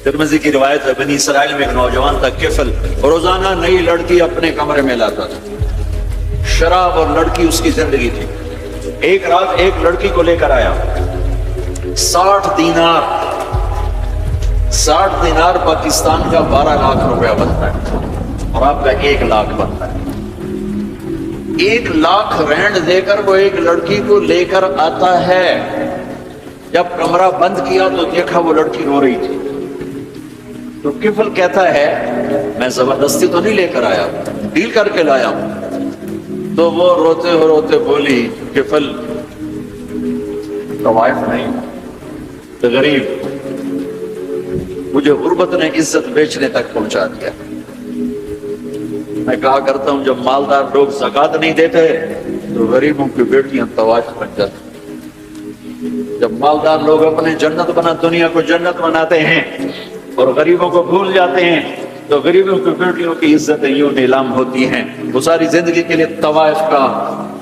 ترمذی کی روایت ہے، بنی اسرائیل میں ایک نوجوان تھا کفل، روزانہ نئی لڑکی اپنے کمرے میں لاتا تھا، شراب اور لڑکی اس کی زندگی تھی۔ ایک رات ایک لڑکی کو لے کر آیا، 60 دینار پاکستان کا 12 لاکھ روپیہ بنتا ہے، اور آپ کا 1 لاکھ بنتا ہے۔ 1 لاکھ رینڈ دے کر وہ ایک لڑکی کو لے کر آتا ہے۔ جب کمرہ بند کیا تو دیکھا وہ لڑکی رو رہی تھی، تو کفل کہتا ہے میں زبردستی تو نہیں لے کر آیا، ڈیل کر کے لایا ہوں۔ تو وہ روتے روتے بولی، کفل طوائف نہیں تو غریب، مجھے غربت نے عزت بیچنے تک پہنچا دیا۔ میں کہا کرتا ہوں جب مالدار لوگ زکوٰۃ نہیں دیتے تو غریبوں کی بیٹیاں طوائف بن جاتی۔ جب مالدار لوگ اپنے دنیا کو جنت بناتے ہیں اور غریبوں کو بھول جاتے ہیں تو غریبوں کی بیٹیوں کی عزتیں یوں نیلام ہوتی ہیں۔ وہ ساری زندگی کے لیے طوائف کا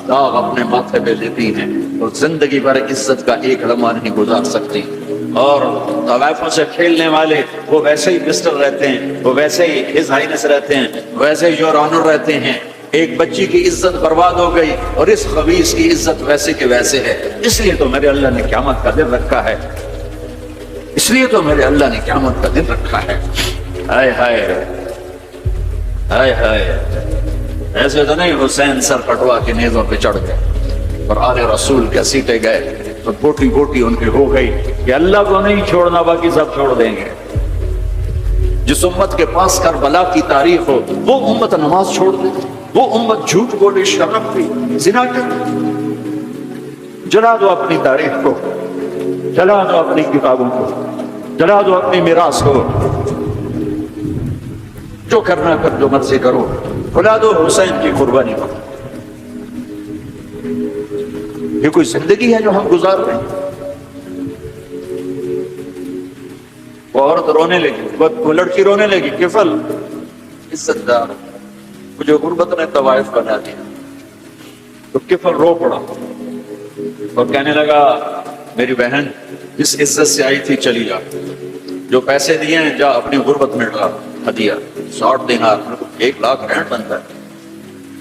داغ اپنے ماتھے پہ لیتی ہیں اور زندگی بھر عزت کا ایک لمحہ نہیں گزار سکتی۔ اور طوائفوں سے کھیلنے والے وہ ویسے ہی مسٹر رہتے ہیں، وہ ویسے ہی ہز ہائنس رہتے ہیں، ویسے ہی یور آنر رہتے ہیں۔ ایک بچی کی عزت برباد ہو گئی اور اس خبیث کی عزت ویسے کے ویسے ہے۔ اس لیے تو میرے اللہ نے قیامت کا دن رکھا ہے، اس لیے تو میرے اللہ نے قیامت کا دن رکھا ہے۔ ہائے ہائے ہائے ہائے، ایسے تو نہیں حسین سر کٹوا کے نیزوں پہ چڑھ گئے اور آل رسول کے سیٹے گئے تو بوٹی بوٹی ان کی ہو گئی کہ اللہ کو نہیں چھوڑنا باقی سب چھوڑ دیں گے۔ جس امت کے پاس کربلا کی تاریخ ہو وہ امت نماز چھوڑ دے، وہ امت جھوٹ بولے، شراب پی، زنا کرے۔ جلا دو اپنی تاریخ کو، جلا دو اپنی کتابوں کو، جلا دو اپنی میراث کو، جو کرنا کر، جو مرضی کرو، بھلا دو حسین کی قربانی کو۔ یہ کوئی زندگی ہے جو ہم گزار رہے ہیں؟ وہ عورت رونے لگی، وہ لڑکی رونے لگی، کفل عزت دار، مجھے غربت نے طوائف بنا دیا۔ تو کفل رو پڑا اور کہنے لگا میری بہن جس عزت سے آئی تھی چلی جا، جو پیسے دیے ہیں جا اپنی غربت میں ڈال، ہدیہ 60 دینار 1 لاکھ رینڈ بنتا ہے،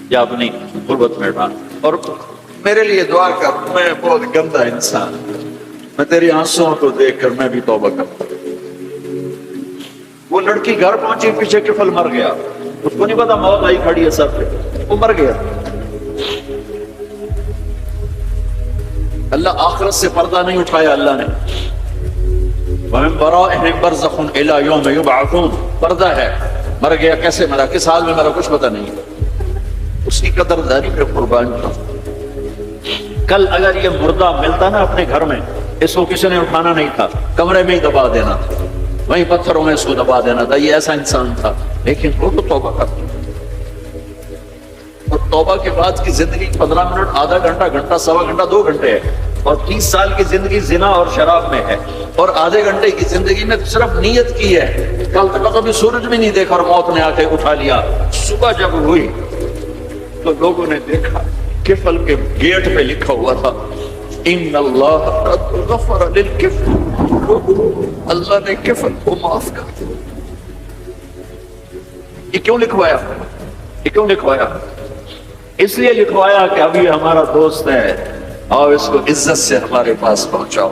یا اپنی غربت میں ڈال، اور میرے لیے دعا کر، میں بہت گندا انسان، میں تیری آنسوؤں کو دیکھ کر میں بھی توبہ کرتا ہوں۔ وہ لڑکی گھر پہنچی، پیچھے کفل مر گیا، اس کو نہیں پتا موت آئی کھڑی ہے سر پہ، وہ مر گیا۔ اللہ آخرت سے پردہ نہیں اٹھایا اللہ نے۔ وَمِن وَرَائِهِمْ بَرْزَخٌ إِلَىٰ يَوْمِ يُبْعَثُونَ، پردہ ہے، مر گیا، کیسے مرا، کس حال میں مرا، کچھ پتہ نہیں۔ اس کی قدردانی پہ قربان تھا۔ کل اگر یہ مردہ ملتا نا اپنے گھر میں، اس کو کسی نے اٹھانا نہیں تھا، کمرے میں ہی دبا دینا تھا، وہیں پتھروں میں اس کو دبا دینا تھا، یہ ایسا انسان تھا۔ لیکن وہ تو توبہ کرتا، اور توبہ کے بعد کی زندگی 15 منٹ، آدھا گھنٹہ، گھنٹہ، سوا گھنٹہ، 2 گھنٹے ہے، اور 30 سال کی زندگی زنا اور شراب میں ہے، اور آدھے گھنٹے کی زندگی میں صرف نیت کی ہے۔ کل تک کبھی سورج بھی نہیں دیکھا اور موت نے آ کے اٹھا لیا۔ صبح جب ہوئی تو لوگوں نے دیکھا کفل کے گیٹ پہ لکھا ہوا تھا ان اللہ قد غفر للکفل، اللہ نے کفل کو معاف کر دیا۔ یہ کیوں لکھوایا؟ یہ کیوں لکھوایا؟ اس لیے لکھوایا کہ ابھی ہمارا دوست ہے اور اس کو عزت سے ہمارے پاس پہنچاؤ۔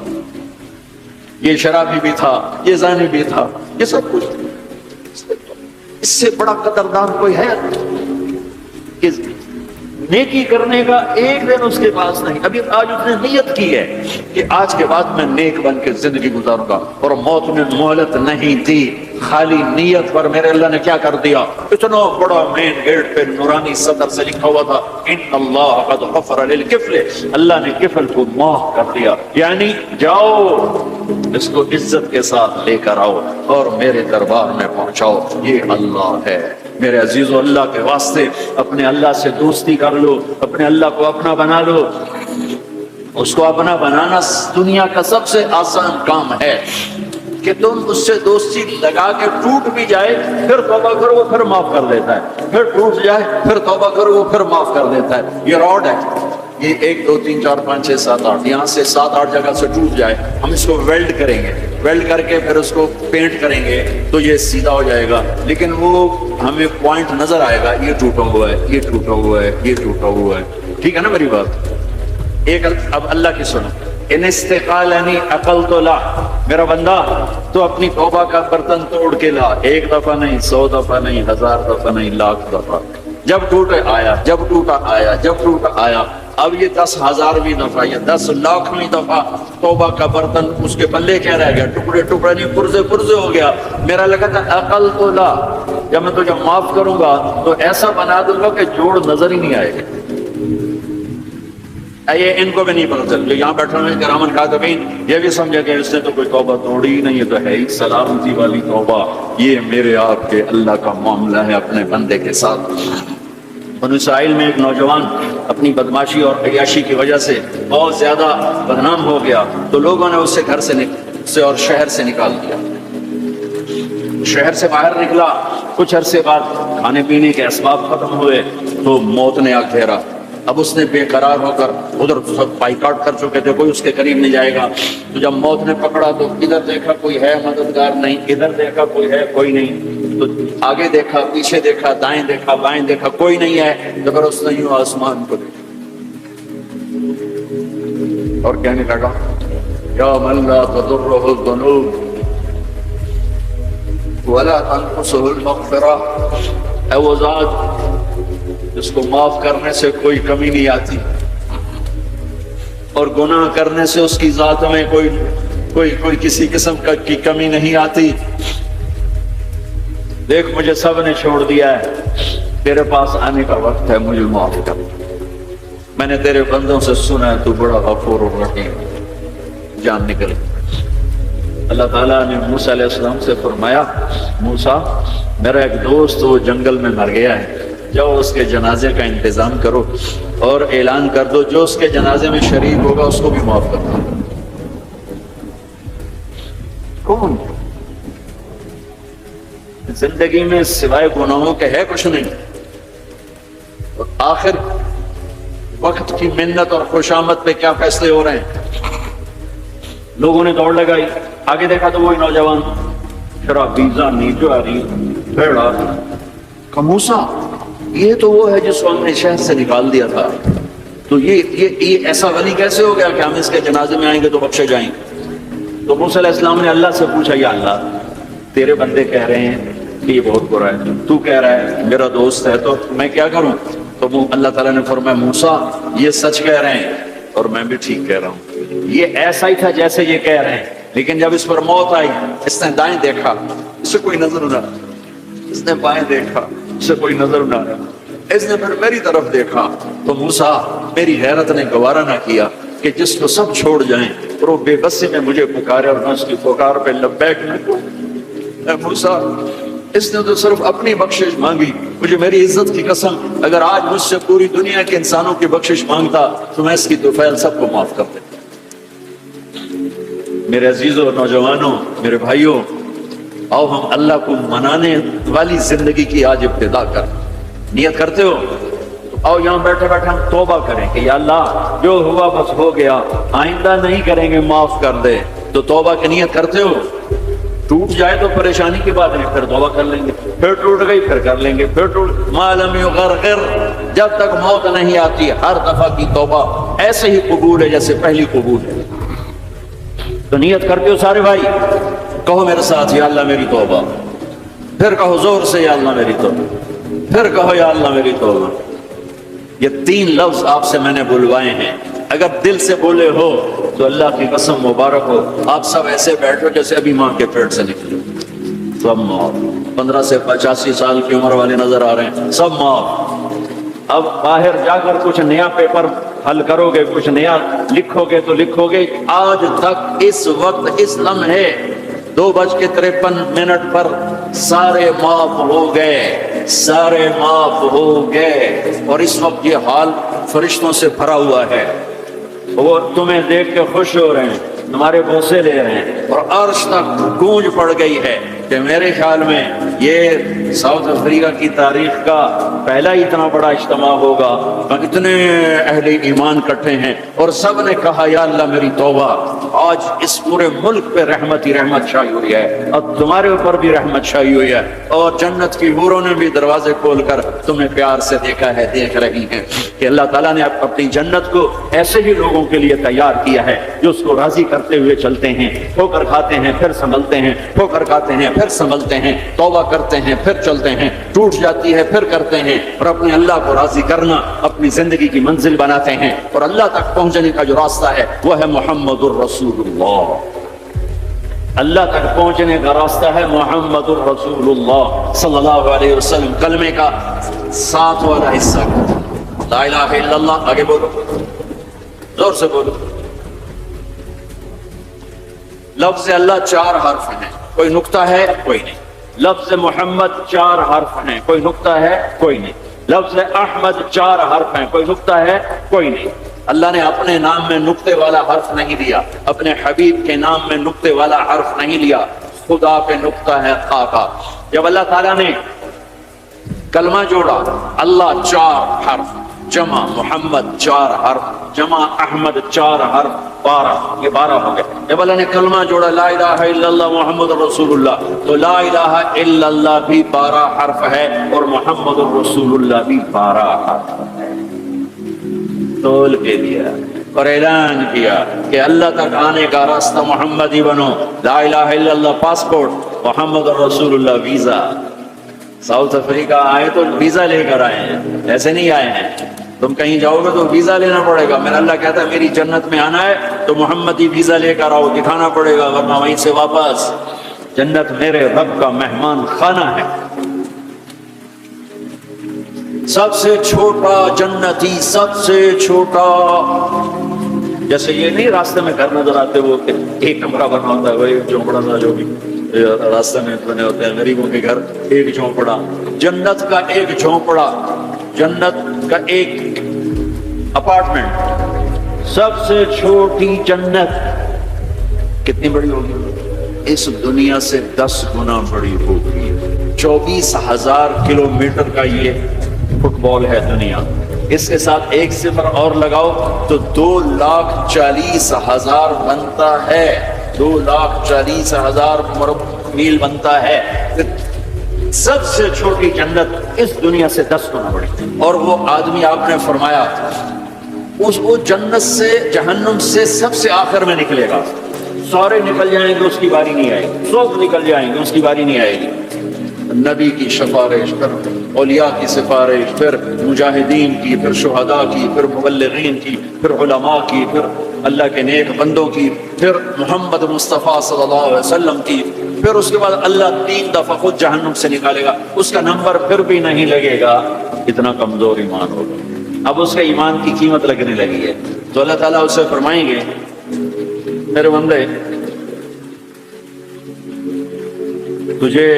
یہ شرابی بھی تھا، یہ زانی بھی تھا، یہ سب کچھ، اس سے بڑا قدردان کوئی ہے کہ نیکی کرنے کا ایک دن اس کے پاس نہیں۔ ابھی آج اس نے نیت کی ہے کہ آج کے بعد میں نیک بن کے زندگی گزاروں گا، اور موت نے مہلت نہیں دی۔ خالی نیت پر میرے اللہ نے کیا کر دیا، اتنا بڑا مین گیٹ پہ نورانی سطر سے لکھا ہوا تھا ان اللہ قد غفر للکفل، اللہ نے کفل کو معاف کر دیا۔ یعنی جاؤ اس کو عزت کے ساتھ لے کر آؤ اور میرے دربار میں پہنچاؤ، یہ اللہ ہے۔ میرے عزیزو، اللہ کے واسطے اپنے اللہ سے دوستی کر لو، اپنے اللہ کو اپنا بنا لو۔ اس کو اپنا بنانا دنیا کا سب سے آسان کام ہے کہ تم اس سے دوستی لگا کے ٹوٹ بھی جائے پھر توبہ کرو وہ پھر معاف کر دیتا ہے، پھر ٹوٹ جائے پھر توبہ کرو وہ پھر معاف کر دیتا ہے۔ یہ راڈ ہے، یہ 1 2 3 4 5 6 7 8 یہاں سے 7 8 جگہ سے ٹوٹ جائے، ہم اس کو ویلڈ کریں گے، ویلڈ کر کے پھر اس کو پینٹ کریں گے تو یہ سیدھا ہو جائے گا، لیکن وہ ہمیں پوائنٹ نظر آئے گا، یہ ٹوٹا ہوا ہے، یہ ٹوٹا ہوا ہے، یہ ٹوٹا ہوا ہے. ٹھیک ہے نا میری بات؟ ایک اب اللہ کی سنو، ان استقالنی عقل تو لا، میرا بندہ تو اپنی توبہ کا برتن توڑ کے لا، 1 دفعہ نہیں، 100 دفعہ نہیں، 1000 دفعہ نہیں، 1,00,000 دفعہ. جب ٹوٹے آیا، جب ٹوٹا آیا، جب ٹوٹا آیا. اب یہ 10,000ویں دفعہ یا 10,00,000ویں دفعہ توبہ کا برتن اس کے پلے کیا رہ گیا؟ ٹکڑے ٹکڑے نہیں، پرزے پرزے ہو گیا. میرا لگا تھا عقل تو لا، جب میں تجھے معاف کروں گا تو ایسا بنا دوں گا کہ جوڑ نظر ہی نہیں آئے گا. یہ ان کو بھی نہیں پتا چل، جو یہاں بیٹھے ہوئے کرامن کاتبین یہ بھی سمجھے کہ اس نے تو کوئی توبہ توڑی ہی نہیں، ہے تو ہے ہی سلامتی والی توبہ. یہ میرے آپ کے اللہ کا معاملہ ہے اپنے بندے کے ساتھ. بنو اسرائیل میں ایک نوجوان اپنی بدماشی اور عیاشی کی وجہ سے بہت زیادہ بدنام ہو گیا، تو لوگوں نے اسے گھر سے اور شہر سے نکال دیا. شہر سے باہر نکلا، کچھ عرصے بعد کھانے پینے کے اسباب ختم ہوئے تو موت نے آ گھیرا. اب اس نے بے قرار ہو کر، ادھر سب بائیکاٹ کر چکے تھے، کوئی اس کے قریب نہیں جائے گا. تو جب موت نے پکڑا تو ادھر دیکھا کوئی ہے مددگار نہیں، ادھر دیکھا کوئی ہے کوئی نہیں، تو آگے دیکھا، پیچھے دیکھا، دائیں دیکھا، بائیں دیکھا، کوئی نہیں ہے. تو پھر اس نے یوں آسمان کو دیکھا اور کہنے لگا یا من لا تضرہ الذنوب ولا تنقصه المغفرہ، اے وہ ذات جس کو معاف کرنے سے کوئی کمی نہیں آتی اور گناہ کرنے سے اس کی ذات میں کوئی کسی قسم کی کمی نہیں آتی. دیکھ مجھے سب نے چھوڑ دیا ہے، تیرے پاس آنے کا وقت ہے، مجھے معاف کر. میں نے تیرے بندوں سے سنا ہے تو بڑا غفور الرحیم. جان نکل. اللہ تعالیٰ نے موسیٰ علیہ السلام سے فرمایا موسیٰ میرا ایک دوست وہ جنگل میں مر گیا ہے، جاؤ اس کے جنازے کا انتظام کرو اور اعلان کر دو جو اس کے جنازے میں شریک ہوگا اس کو بھی معاف کر دو. کون زندگی میں سوائے گناہوں کے ہے کچھ نہیں. آخر وقت کی منت اور خوشامد پہ کیا فیصلے ہو رہے ہیں. لوگوں نے دوڑ لگائی، آگے دیکھا تو وہی نوجوان شرابی، زانی، جواری، بھیڑا. موسیٰ یہ تو وہ ہے جس کو ہم نے شہر سے نکال دیا تھا، تو یہ ایسا ولی کیسے ہو گیا کہ ہم اس کے جنازے میں آئیں گے تو بخشے جائیں گے. تو موسیٰ علیہ السلام نے اللہ سے پوچھا یا اللہ تیرے بندے کہہ رہے ہیں کہ یہ بہت برا ہے، تو کہہ رہا ہے میرا دوست ہے، تو میں کیا کروں. تو اللہ تعالیٰ نے فرمایا موسیٰ یہ سچ کہہ رہے ہیں اور میں بھی ٹھیک کہہ رہا ہوں. یہ ایسا ہی تھا جیسے یہ کہہ رہے ہیں، لیکن جب اس پر موت آئی اس نے دائیں دیکھا، اسے کوئی نظر نہ آیا. اس نے بائیں دیکھا، اسے کوئی نظر نہ آیا. اس نے پھر میری طرف دیکھا تو موسیٰ میری غیرت نے گوارا نہ کیا کہ جس کو سب چھوڑ جائیں اور وہ بے بسی میں مجھے پکارے اور میں اس کی پکار پہ لبیک نہ کروں. اے موسیٰ اس نے تو صرف اپنی بخشش مانگی، مجھے میری عزت کی قسم اگر آج مجھ سے پوری دنیا کے انسانوں کی بخشش مانگتا تو میں اس کی طفیل سب کو معاف کر دیتا. میرے عزیزوں، نوجوانوں، میرے بھائیوں، آؤ ہم اللہ کو منانے والی زندگی کی آج ابتدا کر. نیت کرتے ہو تو آؤ یہاں بیٹھے بیٹھے ہم توبہ کریں کہ یا اللہ جو ہوا بس ہو گیا، آئندہ نہیں کریں گے، معاف کر دے. تو توبہ کی نیت کرتے ہو. ٹوٹ جائے تو پریشانی کی بات نہیں، پھر توبہ کر لیں گے. پھر ٹوٹ گئی پھر کر لیں گے. پھر ٹوٹ ما لم یغرغر، جب تک موت نہیں آتی ہر دفعہ کی توبہ ایسے ہی قبول ہے جیسے پہلی قبول ہے. تو نیت کرتے ہو سارے بھائی، کہو میرے ساتھ یا اللہ میری توبہ. پھر کہو زور سے یا اللہ میری توبہ. پھر کہو یا اللہ میری توبہ. یہ 3 لفظ آپ سے میں نے بلوائے ہیں، اگر دل سے بولے ہو تو اللہ کی قسم مبارک ہو آپ سب ایسے بیٹھو جیسے ابھی ماں کے پیٹ سے نکلے. سب معاف. 15 سے 85 سال کی عمر والے نظر آ رہے ہیں، سب معاف. اب باہر جا کر کچھ نیا پیپر حل کرو گے، کچھ نیا لکھو گے تو لکھو گے آج تک اس وقت اس لمحے 2:53 پر سارے معاف ہو گئے، سارے معاف ہو گئے. اور اس وقت یہ حال فرشتوں سے بھرا ہوا ہے، وہ تمہیں دیکھ کے خوش ہو رہے ہیں، تمہارے بوسے لے رہے ہیں، اور عرش تک گونج پڑ گئی ہے کہ میرے خیال میں یہ ساؤتھ افریقہ کی تاریخ کا پہلا اتنا بڑا اجتماع ہوگا، اتنے اہل ایمان کٹھے ہیں اور سب نے کہا یا اللہ میری توبہ، آج اس پورے ملک پہ رحمت ہی رحمت چھائی ہوئی ہے اور تمہارے اوپر بھی رحمت چھائی ہوئی ہے، اور جنت کی حوروں نے بھی دروازے کھول کر تمہیں پیار سے دیکھا ہے، دیکھ رہی ہیں کہ اللہ تعالیٰ نے اپنی جنت کو ایسے ہی لوگوں کے لیے تیار کیا ہے جو اس کو راضی کرتے ہوئے چلتے ہیں، ٹھوکر کھاتے ہیں پھر سنبھلتے ہیں، ٹھوکر کھاتے ہیں پھر سنبھلتے ہیں، توبہ کرتے ہیں پھر چلتے ہیں، ٹوٹ جاتی ہے پھر کرتے ہیں، اور اپنے اللہ کو راضی کرنا اپنی زندگی کی منزل بناتے ہیں، اور اللہ تک پہنچنے کا جو راستہ ہے وہ ہے محمد الرسول اللہ۔ اللہ تک پہنچنے کا راستہ ہے محمد الرسول اللہ صلی اللہ علیہ وسلم۔ کلمے کا 7 والا حصہ لا الہ الا اللہ، آگے بولو، زور سے بولو۔ لفظ اللہ 4 حرف ہیں، کوئی نقطہ ہے کوئی نہیں۔ لفظ محمد 4 حرف ہیں، کوئی نقطہ ہے کوئی نہیں۔ لفظ احمد 4 حرف ہیں، کوئی نقطہ ہے کوئی نہیں۔ اللہ نے اپنے نام میں نقطے والا حرف نہیں لیا، اپنے حبیب کے نام میں نقطے والا حرف نہیں لیا، خدا پہ نقطہ ہے خا کا۔ جب اللہ تعالیٰ نے کلمہ جوڑا، اللہ 4 حرف، جمع محمد 4 حرف، جمع احمد 4 حرف، 12، یہ 12 ہو گئے۔ جب اللہ نے کلمہ جوڑا لا الہ الا اللہ محمد رسول اللہ، تو لا الہ الا اللہ بھی 12 حرف ہے اور محمد رسول اللہ بھی 12 حرف ہے۔ تول کے دیا اور اعلان کیا کہ اللہ تک آنے کا راستہ محمدی بنو، لا الہ الا اللہ پاسپورٹ، محمد رسول اللہ ویزا۔ ساؤتھ افریقہ آئے تو ویزا لے کر آئے ہیں، ایسے نہیں آئے ہیں۔ تم کہیں جاؤ گے تو ویزا لینا پڑے گا۔ میرا اللہ کہتا ہے میری جنت میں آنا ہے تو محمدی ویزا لے کر آؤ، دکھانا پڑے گا، ورنہ وہیں سے واپس۔ جنت میرے رب کا مہمان خانہ ہے۔ سب سے چھوٹا جنتی، سب سے چھوٹا، جیسے یہ نہیں راستے میں گھر نظر آتے وہ کہ ایک کمرہ بنا ہوتا ہے، وہ ایک جھونپڑا سا جو بھی راستے میں بنے ہوتے ہیں غریبوں کے گھر، ایک جھونپڑا۔ جنت کا ایک جھونپڑا، جنت کا ایک اپارٹمنٹ، سب سے چھوٹی جنت کتنی بڑی ہوگی؟ اس دنیا سے 10 گنا بڑی ہوگی۔ 24,000 کلومیٹر کا یہ فٹ بال ہے دنیا، اس کے ساتھ 1 صفر اور لگاؤ تو 2,40,000 بنتا ہے، 2,40,000 میل بنتا ہے۔ سب سے چھوٹی جنت اس دنیا سے 10 گنا بڑی، اور وہ آدمی آپ نے فرمایا وہ جنت سے، جہنم سے سب سے آخر میں نکلے گا۔ سارے نکل جائیں گے اس کی باری نہیں آئے گی، سب نکل جائیں گے اس کی باری نہیں آئے گی۔ نبی کی سفارش، پھر اولیاء کی سفارش، پھر مجاہدین کی، پھر شہداء کی، پھر مبلغین کی، پھر علماء کی، پھر اللہ کے نیک بندوں کی، پھر محمد مصطفیٰ صلی اللہ علیہ وسلم کی، پھر اس کے بعد اللہ 3 دفعہ خود جہنم سے نکالے گا، اس کا نمبر پھر بھی نہیں لگے گا، اتنا کمزور ایمان ہوگا۔ اب اس کے ایمان کی قیمت لگنے لگی ہے، تو اللہ تعالیٰ اسے فرمائیں گے میرے بندے تجھے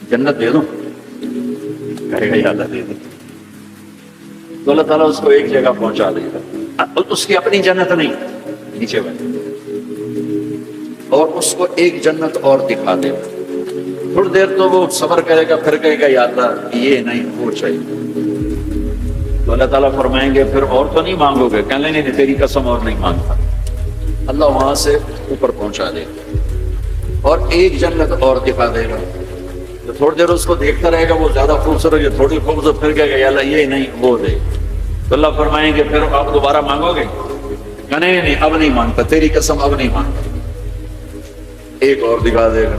جنت دے دوں، کہے گا یا اللہ دے دیں، تو اللہ تعالیٰ اس کو ایک جگہ پہنچا دے گا، اس کی اپنی جنت نہیں، نیچے بنے، اور اس کو ایک جنت اور دکھا دے گا۔ تھوڑی دیر تو وہ صبر کرے گا، پھر کہے گا یا اللہ یہ نہیں وہ چاہیے، تو اللہ تعالیٰ فرمائیں گے پھر اور تو نہیں مانگو گے؟ کہنے نہیں تیری قسم اور نہیں مانگتا۔ اللہ وہاں سے اوپر پہنچا دے گا اور ایک جنت اور دکھا دے گا، تو تھوڑی دیر اس کو دیکھتا رہے گا، وہ زیادہ خوبصورت ہے، تھوڑی خوبصورت، پھر کہے گا یا اللہ یہ نہیں وہ دے، تو اللہ فرمائیں گے پھر آپ دوبارہ مانگو گے؟ کہنے نہیں اب نہیں مانگتا، تیری قسم اب نہیں مانگتا، ایک اور دکھا دے گا۔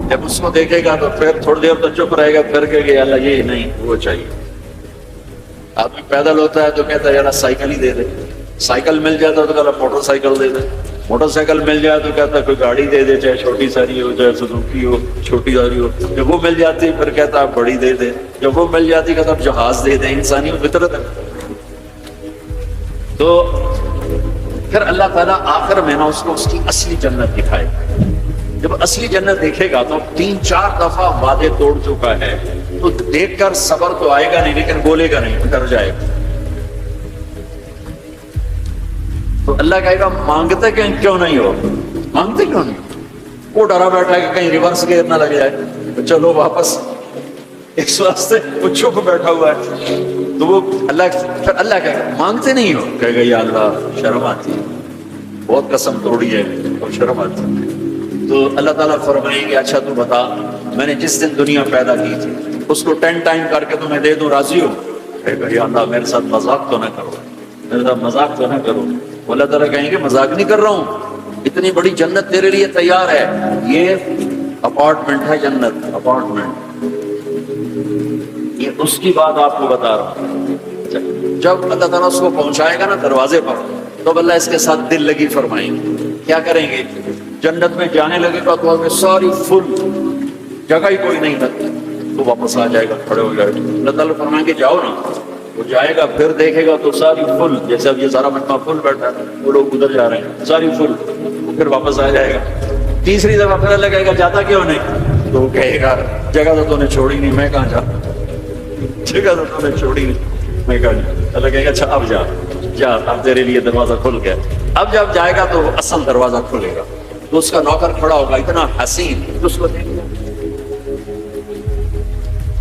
جب اس کو دیکھے گا تو پھر تھوڑی دیر تو چپ رہے گا، پھر کہے گا یا اللہ یہ نہیں وہ چاہیے۔ آدمی پیدل ہوتا ہے تو کہتا ہے یا اللہ سائیکل ہی دے دے، سائیکل مل جاتا ہے تو کہتا ہے موٹر سائیکل دے دے، موٹر سائیکل مل جائے تو کہتا ہے کوئی گاڑی دے دے، چاہے چھوٹی ساری ہو، چاہے سزوکی ہو، چھوٹی ساری ہو۔ جب وہ مل جاتی پھر کہتا ہے بڑی دے دے، جب وہ مل جاتی کہتا ہے جہاز دے دے، انسانی فطرت ہے۔ تو پھر اللہ تعالیٰ آخر میں نا اس کو اس کی اصلی جنت دکھائے گا۔ جب اصلی جنت دیکھے گا تو 3-4 دفعہ وعدے توڑ چکا ہے، تو دیکھ کر صبر تو آئے گا نہیں، لیکن بولے گا نہیں، ڈر جائے گا۔ تو اللہ کہے گا مانگتے کیوں نہیں ہو؟ مانگتے کیوں نہیں؟ وہ ڈرا بیٹھا ہے کہ کہیں ریورس گیئر نہ لگ جائے، تو چلو واپس، اس واسطے وہ چپ بیٹھا ہوا ہے۔ تو وہ اللہ کہ مانگتے نہیں ہو، کہے گا یا اللہ شرم آتی ہے، بہت قسم توڑی ہے اور شرم آتی ہے۔ تو اللہ تعالیٰ فرمائیں گے اچھا تو بتا، میں نے جس دن دنیا پیدا کی تھی اس کو 10 ٹائم کر کے تمہیں دے دوں، راضی ہو؟ کہے گا یا اللہ میرے ساتھ مذاق تو نہ کرو، میرے ساتھ مذاق تو نہ کرو۔ اللہ تعالیٰ کہیں گے مذاق نہیں کر رہا ہوں، اتنی بڑی جنت تیرے لیے تیار ہے، یہ اپارٹمنٹ ہے جنت، اپارٹمنٹ، یہ اس کی بات آپ کو بتا رہا ہوں۔ جب اللہ تعالیٰ اس کو پہنچائے گا نا دروازے پر، تو اللہ اس کے ساتھ دل لگی فرمائیں گے، کیا کریں گے؟ جنت میں جانے لگے گا تو ساری فل، جگہ ہی کوئی نہیں لگتی، تو واپس آ جائے گا، کھڑے ہو جائے گا۔ اللہ تعالیٰ فرمائیں گے جاؤ نا، وہ جائے گا، پھر دیکھے گا تو ساری فل، جیسے اب یہ سارا مجمع فل بیٹھا ہے، وہ لوگ ادھر جا رہے ہیں، ساری فل، پھر واپس آ جائے گا۔ تیسری دفعہ پھر اللہ کہے گا جاتا کیوں نہیں؟ تو وہ کہے گا جگہ تو نے چھوڑی نہیں، میں کہاں جا، جگہ تو نے چھوڑی نہیں، میں کہاں جا۔ اللہ کہے گا اچھا اب جا، جا، اب تیرے لیے دروازہ کھل گیا۔ اب جب جائے گا تو اصل دروازہ کھلے گا، تو اس کا نوکر کھڑا ہوگا اتنا حسین، اس کو دیکھ لیا۔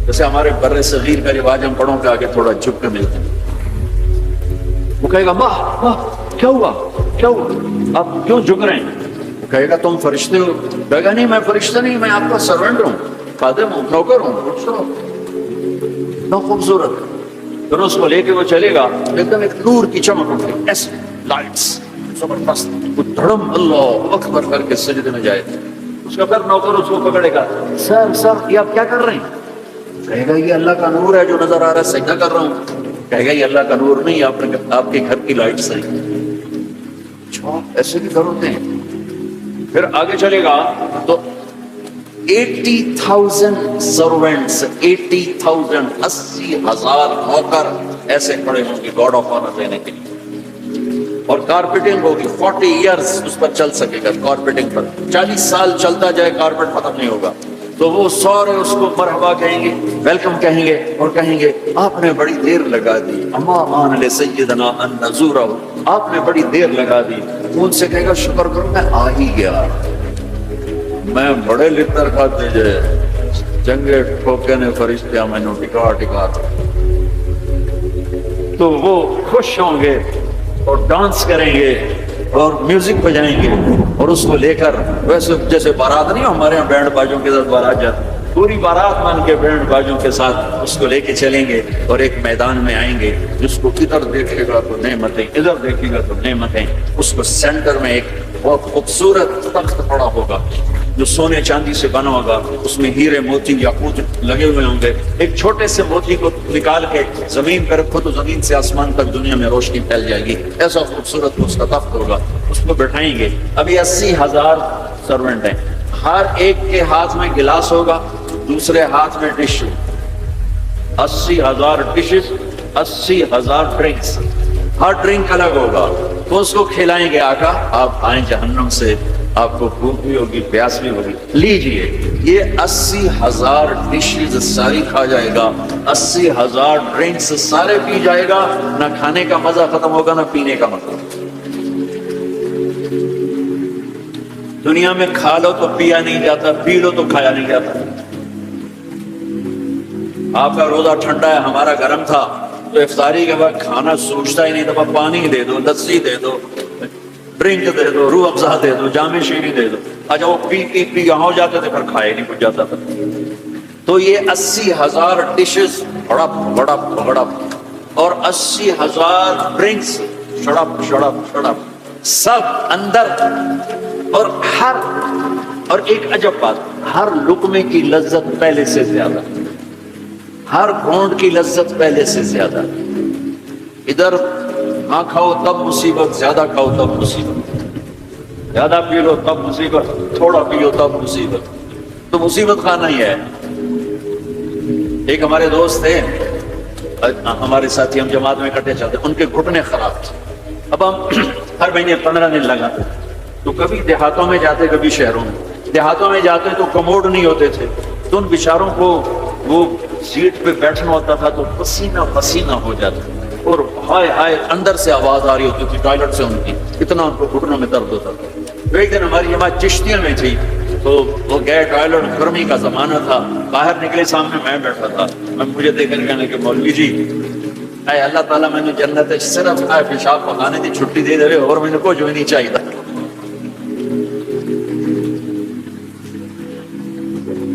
جیسے ہمارے بر صغیر کا رواج، ہم بڑوں کے آگے تھوڑا جھک کے ملتے ہیں۔ وہ کہے گا واہ واہ کیا ہوا، کیا ہوا، آپ کیوں جھک رہے ہیں؟ وہ کہے گا تم فرشتے ہو؟ کہے گا نہیں میں فرشتہ نہیں، میں آپ کا سرونٹ ہوں، خادم ہوں، نوکر ہوں۔ نو خوبصورت، پھر اس کو لے کے وہ چلے گا، ایک دم ایک نور کی چمک اٹھے، ایسے لائٹس زبردست، وہ دھڑم اللہ اکبر کر کے سجدے میں جائے۔ اس کا پھر نوکر اس کو پکڑے گا، سر سر یہ آپ کیا کر رہے ہیں؟ کہے گا یہ اللہ کا نور ہے جو نظر آ رہا ہے، سجدہ کر رہا ہوں۔ کہے گا یہ اللہ کا نور نہیں، آپ کے گھر کی لائٹس ہیں۔ اچھا ایسے بھی گھر ہوتے ہیں؟ پھر آگے چلے گا تو 80,000 سرونٹس، 80,000 80,000 نوکر ایسے کھڑے ہوں گے گاڈ آف آنر لینے کے لیے، اور کارپیٹنگ ہوگی 40 ایئرس اس پر چل سکے گا، کارپیٹنگ پر 40 سال چلتا جائے، کارپیٹ ختم نہیں ہوگا۔ تو وہ سارے اس کو مرحبا کہیں گے، ویلکم کہیں گے، اور کہیں گے آپ نے بڑی دیر لگا دی، اما آن لسیدنا ان نزورہ، آپ نے بڑی دیر لگا دی۔ ان سے کہے گا شکر کرو میں آ ہی گیا، میں بڑے لطر کھاتے جے چنگے ٹھوکے نے فرشتیاں میں نے ٹکا ٹکا۔ تو وہ خوش ہوں گے اور ڈانس کریں گے اور میوزک بجائیں گے، اور اس کو لے کر ویسے جیسے بارات نہیں ہمارے یہاں بینڈ باجوں کے ساتھ بارات جاتی، پوری بارات مان کے بینڈ باجوں کے ساتھ اس کو لے کے چلیں گے، اور ایک میدان میں آئیں گے، جس کو ادھر دیکھے گا تو نعمتیں، ادھر دیکھے گا تو نعمتیں۔ اس کو سینٹر میں ایک بہت خوبصورت تخت پڑا ہوگا جو سونے چاندی سے بنا ہوگا، اس میں ہیرے موتی یاقوت لگے ہوئے ہوں گے۔ ایک چھوٹے سے موتی کو نکال کے زمین پر رکھو تو زمین سے آسمان تک دنیا میں روشنی پھیل جائے گی، ایسا خوبصورت اس کا تخت ہوگا۔ اس کو بٹھائیں گے، ابھی 80,000 سرونٹ ہیں، ہر ایک کے ہاتھ میں گلاس ہوگا، دوسرے ہاتھ میں ڈش، 80,000 ڈشز، 80,000 ڈرنکس، ہر ڈرنک الگ ہوگا۔ تو اس کو کھلائیں گے آقا آپ آئیں جہنم سے، آپ کو بھوک بھی ہوگی، پیاس بھی ہوگی، لیجئے یہ 80,000 ڈشز ساری کھا جائے گا، 80,000 ڈرنکس سارے پی جائے گا، نہ کھانے کا مزہ ختم ہوگا نہ پینے کا مزہ۔ دنیا میں کھا لو تو پیا نہیں جاتا، پی لو تو کھایا نہیں جاتا۔ آپ کا روزہ ٹھنڈا ہے، ہمارا گرم تھا، تو افطاری کے بعد کھانا سوچتا ہی نہیں تھا، پانی دے دو، لسی دے دو، ڈرنک دے دو، روح افزا دے دو، جام شیریں دے دو۔ اچھا وہ پی یہاں ہو جاتے تھے، پھر کھائے نہیں کچھ جاتا تھا۔ تو یہ 80,000 ڈشز ہڑپ بڑپ بڑپ، اور 80,000 ڈرنکس شڑپ شڑپ شڑپ، سب اندر۔ اور ایک عجب بات، ہر لقمے کی لذت پہلے سے زیادہ، ہر گھونٹ کی لذت پہلے سے زیادہ۔ ادھر نہ کھاؤ تب مصیبت، زیادہ کھاؤ تب مصیبت، زیادہ پی لو تب مصیبت، تھوڑا پیو تب مصیبت، تو مصیبت کھانا ہی ہے۔ ایک ہمارے دوست تھے، ہمارے ساتھی، ہم جماعت میں اکٹھے چلتے، ان کے گھٹنے خراب تھے۔ اب ہم ہر مہینے 15 دن لگاتے، تو کبھی دیہاتوں میں جاتے کبھی شہروں میں۔ دیہاتوں میں جاتے تو کموڈ نہیں ہوتے تھے، تو ان بیچاروں کو وہ سیٹ پہ بیٹھنا ہوتا تھا تو پسینہ پسینہ ہو جاتا، اور ہائے ہائے اندر سے آواز آ رہی ہوتی تھی ٹوائلٹ سے ان کی، اتنا ان کو گھٹنوں میں درد ہوتا تھا۔ ایک دن ہماری جماعت چشتیاں میں تھی، تو وہ گئے ٹوائلٹ، گرمی کا زمانہ تھا، باہر نکلے، سامنے میں بیٹھا تھا، میں مجھے دیکھ کر کہنے کہ مولوی جی اے اللہ تعالیٰ میں نے جنت صرف پیشاب پکانے کی چھٹی دے دے اور میں نے کچھ بھی نہیں چاہیے تھا۔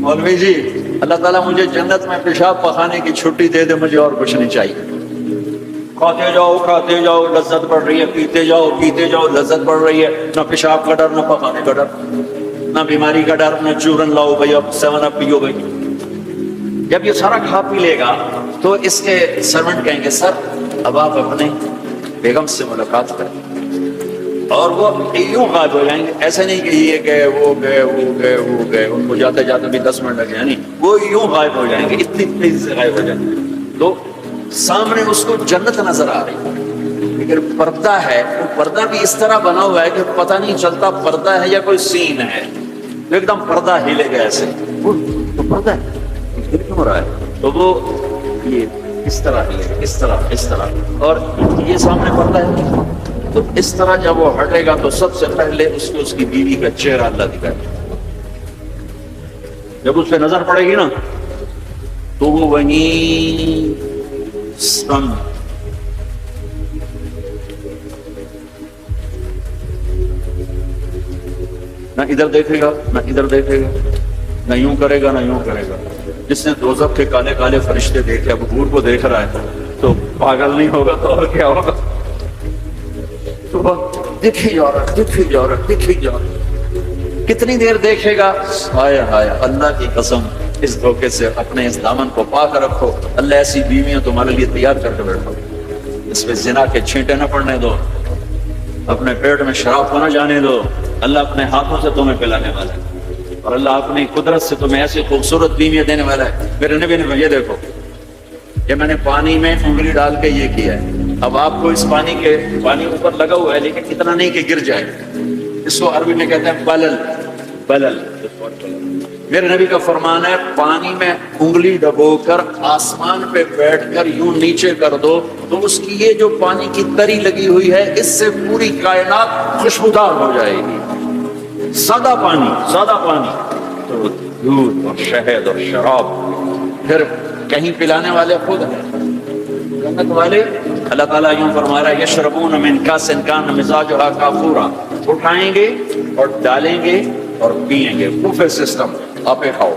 مولوی جی اللہ تعالیٰ مجھے جنت میں پیشاب پکانے کی چھٹی دے دے، مجھے اور کچھ نہیں چاہیے۔ کھاتے جاؤ لذت بڑھ رہی ہے، پیتے جاؤ لذت بڑھ رہی ہے، نہ پیشاب کا ڈر، نہ پکانے کا ڈر، نہ بیماری کا ڈر، نہ چورن لاؤ بھائی اب 7 اپ پیو بھائی۔ جب یہ سارا کھا پی لے گا تو اس کے سرونٹ کہیں گے سر اب آپ اپنے بیگم سے ملاقات کریں، اور وہ یوں غائب ہو جائیں گے، ایسے نہیں کہ یہ گئے وہ گئے ان کو جاتے جاتے بھی 10 منٹ لگے، یعنی وہ یوں غائب ہو جائیں گے، اتنی تیزی سے غائب ہو جائیں گے۔ تو سامنے اس کو جنت نظر آ رہی ہے، لیکن پردہ ہے، وہ پردہ بھی اس طرح بنا ہوا ہے کہ پتہ نہیں چلتا پردہ ہے یا کوئی سین ہے، تو ایک دم پردہ ہلے گا ایسے، تو پردہ ہے ہل کیوں رہا ہے، تو وہ یہ اس طرح ہلے گا، اس طرح، اور یہ سامنے پردہ ہے، تو اس طرح جب وہ ہٹے گا تو سب سے پہلے اس کو اس کی بیوی کا چہرہ اللہ دکھائے گا۔ جب اس پہ نظر پڑے گی نا تو وہ وہیں سن نہ ادھر دیکھے گا نہ ادھر دیکھے گا، نہ یوں کرے گا نہ یوں کرے گا۔ جس نے دوزخ کے کالے کالے فرشتے دیکھے، اب حور کو دیکھ رہا ہے تو پاگل نہیں ہوگا تو اور کیا ہوگا؟ دکھی جا رہا، کتنی دیر دیکھے گا؟ ہائے ہائے اللہ کی قسم، اس دھوکے سے اپنے اس دامن کو پاک رکھو، اللہ ایسی بیویاں تمہارے لیے تیار کر کے بیٹھو، اس پہ زنا کے چھینٹے نہ پڑنے دو، اپنے پیٹ میں شراب کو نہ جانے دو، اللہ اپنے ہاتھوں سے تمہیں پلانے والا ہے، اور اللہ اپنی قدرت سے تمہیں ایسی خوبصورت بیویاں دینے والا ہے۔ میرے نبی نے یہ دیکھو، یہ میں نے پانی میں انگلی ڈال کے یہ کیا ہے، اب آپ کو اس پانی اوپر لگا ہوا ہے لیکن اتنا نہیں کہ گر جائے، اس کو عربی میں کہتے ہیں بلل۔ میرے نبی کا فرمان ہے پانی میں انگلی ڈبو کر آسمان پہ بیٹھ کر یوں نیچے کر دو تو اس کی یہ جو پانی کی تری لگی ہوئی ہے اس سے پوری کائنات خوشبودار ہو جائے گی۔ سادہ پانی تو دودھ اور شہد اور شراب، پھر کہیں پلانے والے خود ہیں جنت والے۔ اللہ تعالیٰ یوں فرما رہا ہے یشربون من کاس کان مزاجھا کافورا، اٹھائیں گے اور ڈالیں گے اور پیئیں گے، بوفے سسٹم، آپ کھاؤ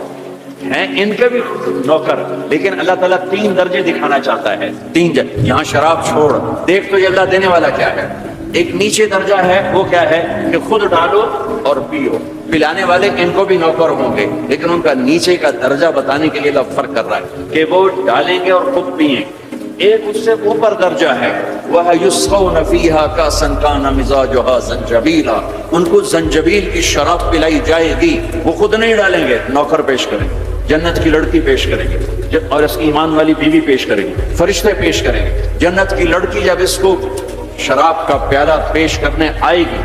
ہیں ان کے بھی نوکر، لیکن اللہ تعالیٰ 3 درجے دکھانا چاہتا ہے، 3 یہاں شراب چھوڑ، دیکھ تو یہ اللہ دینے والا کیا ہے۔ ایک نیچے درجہ ہے، وہ کیا ہے کہ خود ڈالو اور پیو، پلانے والے ان کو بھی نوکر ہوں گے، لیکن ان کا نیچے کا درجہ بتانے کے لیے اللہ فرق کر رہا ہے کہ وہ ڈالیں گے اور خود پیئیں۔ ایک اس سے اوپر درجہ ہے وَيُسْقَوْنَ فِيهَا كَأْسًا كَانَ مِزَاجُهَا زَنْجَبِيلًا، ان کو زنجبیل کی شراب پلائی جائے گی، وہ خود نہیں ڈالیں گے، نوکر پیش کریں گے، جنت کی لڑکی پیش کریں گے، اور اس کی ایمان والی بیوی پیش کریں گے، فرشتے پیش کریں گے۔ جنت کی لڑکی جب اس کو شراب کا پیالہ پیش کرنے آئے گی،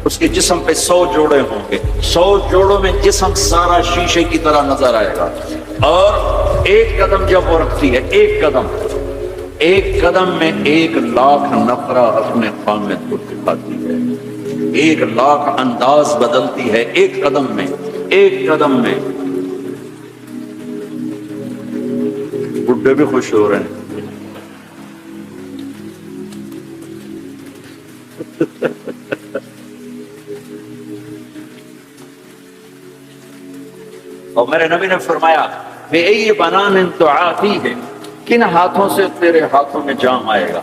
اس کے جسم پہ 100 جوڑے ہوں گے، 100 جوڑوں میں جسم سارا شیشے کی طرح نظر آئے گا، اور ایک قدم جب وہ رکھتی ہے، ایک قدم میں 1,00,000 نفرہ اپنے خامد کو دکھاتی ہے، 1,00,000 انداز بدلتی ہے ایک قدم میں۔ بڈھے بھی خوش ہو رہے ہیں۔ اور میرے نبی نے فرمایا بِأَيِّ بَنَانٍ تُعَاطِيهِ، کن ہاتھوں سے تیرے ہاتھوں میں جام آئے گا۔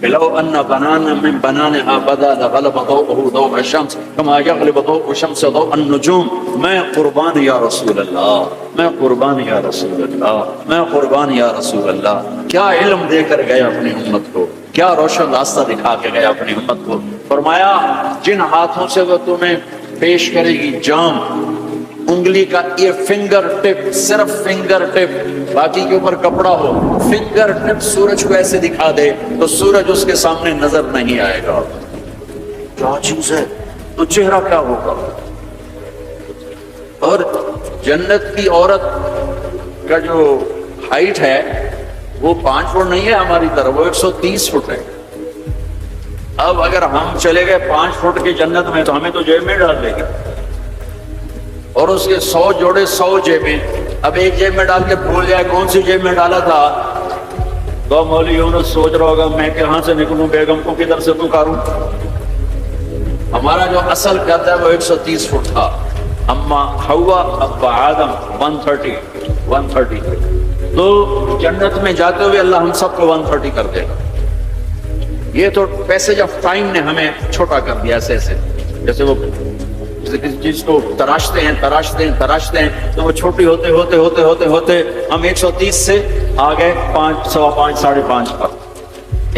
لو ان بنانا من بنانها بدا لغلب ضوءه ضوء الشمس كما يغلب ضوء الشمس ضوء النجوم، میں قربان یا رسول اللہ، میں قربان یا رسول اللہ، میں قربان یا رسول اللہ۔ کیا علم دے کر گئے اپنی امت کو، کیا روشن راستہ دکھا کے گئے اپنی امت کو۔ فرمایا جن ہاتھوں سے وہ تمہیں پیش کرے گی جام، انگلی کا یہ فنگر ٹپ، صرف فنگر ٹپ، باقی کے اوپر کپڑا ہو، فنگر ٹپ سورج کو ایسے دکھا دے تو سورج اس کے سامنے نظر نہیں آئے گا۔ کیا چیز ہے، تو چہرہ کیا ہوگا۔ اور جنت کی عورت کا جو ہائٹ ہے وہ 5 فٹ نہیں ہے ہماری طرح، وہ 130 فٹ ہے۔ اب اگر ہم چلے گئے 5 فٹ کی جنت میں تو ہمیں تو جیب میں ڈال دے گی۔ اور اس کے 100 جوڑے 100 جیبیں. اب ایک جیب میں ڈال کے بھول جائے کون سی جیب میں ڈالا تھا، تو مولوی یونس سوچ رہا ہوگا میں کہاں سے نکلوں، بیگم کو کدھر سے پکاروں. ہمارا جو اصل قد ہے وہ 130 فٹ تھا، اما حوا ابا آدم 130. تو جنت میں جاتے ہوئے اللہ ہم سب کو 130 کر دے گا. یہ تو پیسج آف ٹائم نے ہمیں چھوٹا کر دیا ایسے ایسے، جیسے وہ کسی چیز کو تراشتے ہیں تو وہ چھوٹی ہوتے ہم 130 سے آ گئے 5 سوا 5 ساڑھے 5 پر.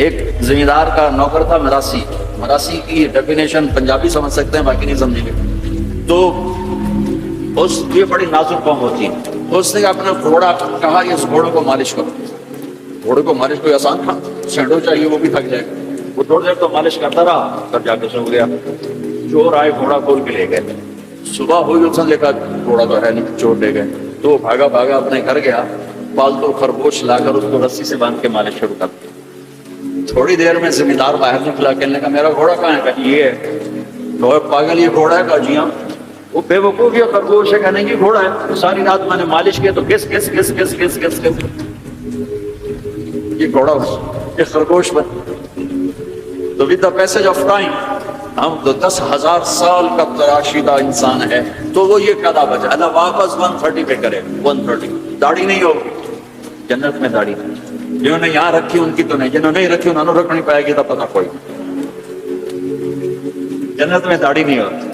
ایک زمیندار کا نوکر تھا مراسی کی ڈیفینیشن پنجابی سمجھ سکتے ہیں باقی نہیں سمجھیں گے. تو اس یہ بڑی نازک قوم ہوتی ہے. اس نے اپنا گھوڑا کہا اس گھوڑے کو مالش کرو. گھوڑے کو مالش کوئی آسان تھا، سینڈو چاہیے وہ بھی تھک جائے گا. وہ تھوڑی دیر تو مالش کرتا رہا، تب جا کے سو گیا. چور آئے گھوڑا کھول کے لے گئے. صبح ہوئی اس نے دیکھا گھوڑا تو ہے نہیں، چور لے گئے. تو بھاگا اپنے گھر گیا، پالتو خرگوش لا کر اس کو رسی سے باندھ کے مالش شروع کر دی. تھوڑی دیر میں زمیندار باہر نکلا، کہنے کا میرا گھوڑا کہاں ہے؟ کہا یہ ہے. تو پاگل یہ گھوڑا ہے؟ کہا جی ہاں. وہ بے وقوف یہ خرگوش ہے، کہنے کی گھوڑا ہے. ساری رات میں نے مالش کی تو کس یہ گھوڑا یہ خرگوش بن. تو with the passage of time ہم تو 10,000 سال کا تراشیدہ انسان ہے، تو وہ یہ قدا بچا. اللہ واپس 130 پہ کرے. 130 داڑھی نہیں ہوگی جنت میں. داڑھی جنہوں نے یہاں رکھی ان کی تو نہیں، جنہوں نے نہیں رکھی انہوں نے رکھ نہیں پائے گی. تو پتہ کوئی جنت میں داڑھی نہیں ہوتی.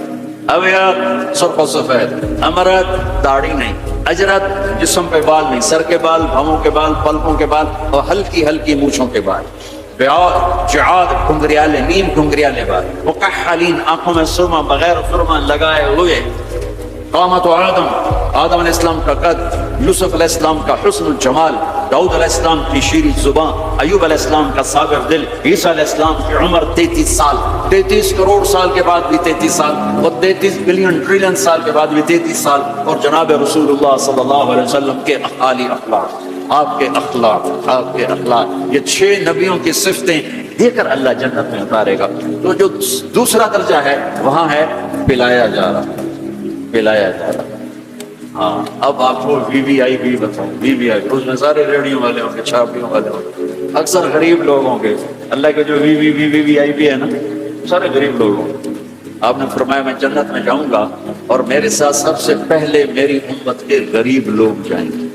اب یار سرخ و سفید، ہمارا داڑھی نہیں، اجرت جسم پہ بال نہیں، سر کے بال، بھووں کے بال، پلکوں کے بال اور ہلکی مونچھوں کے بال. جعاد گھنگریالے، نیم گھنگریالے بال. مکحلین آنکھوں میں سرما بغیر سرما لگائے ہوئے. قامت آدم علیہ السلام کا قد، یوسف علیہ السلام کا حسن الجمال، داؤد علیہ السلام کی شیریں زبان، ایوب علیہ السلام کا صابر دل، عیسیٰ علیہ السلام کی عمر 33 سال، 33 کروڑ سال کے بعد بھی 33 سال، اور 33 بلین ٹریلین سال کے بعد بھی 33 سال. اور جناب رسول اللہ صلی اللہ علیہ وسلم کے اعلی اخلاق، آپ کے اخلاق، یہ 6 نبیوں کی صفتیں دے کر اللہ جنت میں اتارے گا. تو جو دوسرا درجہ ہے وہاں ہے پلایا جا رہا. ہاں اب آپ کو وی وی آئی پی بتاؤ. وی وی آئی اس میں سارے ریڈیو والے ہوں گے، چھاپیوں والے ہوں گے، اکثر غریب لوگ ہوں گے. اللہ کے جو وی آئی پی ہے نا، سارے غریب لوگ ہوں گے. آپ نے فرمایا میں جنت میں جاؤں گا اور میرے ساتھ سب سے پہلے میری امت کے غریب لوگ جائیں گے.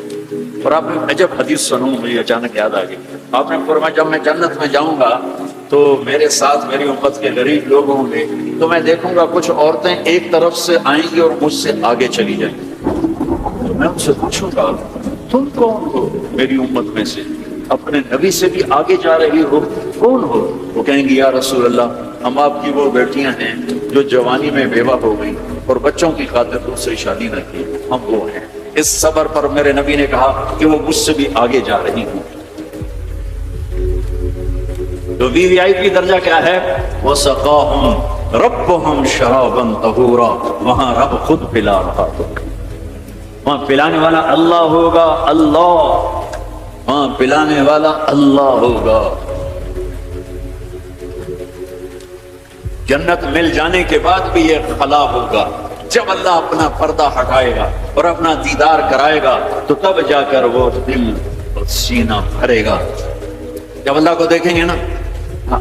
اور آپ نے عجب حدیث سنوں، مجھے اچانک یاد آ گئی. آپ نے فرمایا جب میں جنت میں جاؤں گا تو میرے ساتھ میری امت کے غریب لوگ ہوں گے، تو میں دیکھوں گا کچھ عورتیں ایک طرف سے آئیں گی اور مجھ سے آگے چلی جائیں گی. تو میں ان سے پوچھوں گا تم کون ہو میری امت میں سے، اپنے نبی سے بھی آگے جا رہی ہو، کون ہو؟ وہ کہیں گی یا رسول اللہ ہم آپ کی وہ بیٹیاں ہیں جو جوانی میں بیوہ ہو گئی اور بچوں کی خاطر دوسری شادی نہ کی، ہم وہ ہیں. اس صبر پر میرے نبی نے کہا کہ وہ مجھ سے بھی آگے جا رہی ہوں. تو وی وی آئی پی درجہ کیا ہے؟ وَسَقَاهُمْ رَبُّهُمْ شَرَابًا طَهُورًا. وہاں رب خود پلا رہا ہوگا، وہاں پلانے والا اللہ ہوگا. وہاں پلانے والا اللہ ہوگا. جنت مل جانے کے بعد بھی یہ خلا ہوگا. جب اللہ اپنا پردہ ہٹائے گا اور اپنا دیدار کرائے گا تو تب جا کر وہ دل اور سینہ بھرے گا. جب اللہ کو دیکھیں گے نا،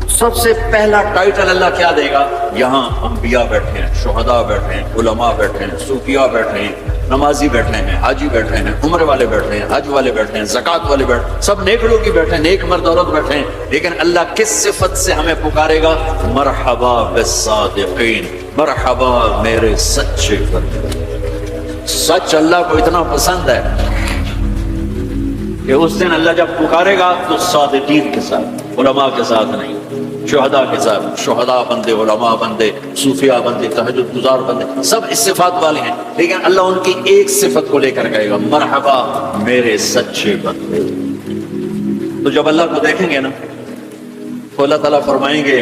سب سے پہلا ٹائٹل اللہ کیا دے گا؟ یہاں انبیاء بیٹھے ہیں، شہداء بیٹھے ہیں، علماء بیٹھے ہیں، صوفیاء بیٹھے ہیں، نمازی بیٹھے ہیں، حاجی بیٹھے ہیں، عمرے والے بیٹھے ہیں، حج والے بیٹھے ہیں، زکوٰۃ والے بیٹھے ہیں، سب نیک لوگ ہی بیٹھے ہیں، نیک مرد عورت بیٹھے ہیں. لیکن اللہ کس صفت سے ہمیں پکارے گا؟ مرحبا بالصادقین، مرحبا میرے سچے بندے. سچ اللہ کو اتنا پسند ہے کہ اس دن اللہ جب پکارے گا تو صادقین کے ساتھ، علماء کے ساتھ نہیں، شہداء کے ساتھ. شہداء بندے، علماء بندے، صوفیاء بندے، تہجد گزار بندے، سب اس صفات والے ہیں. لیکن اللہ ان کی ایک صفت کو لے کر کہے گا مرحبا میرے سچے بندے. تو جب اللہ کو دیکھیں گے نا تو اللہ تعالیٰ فرمائیں گے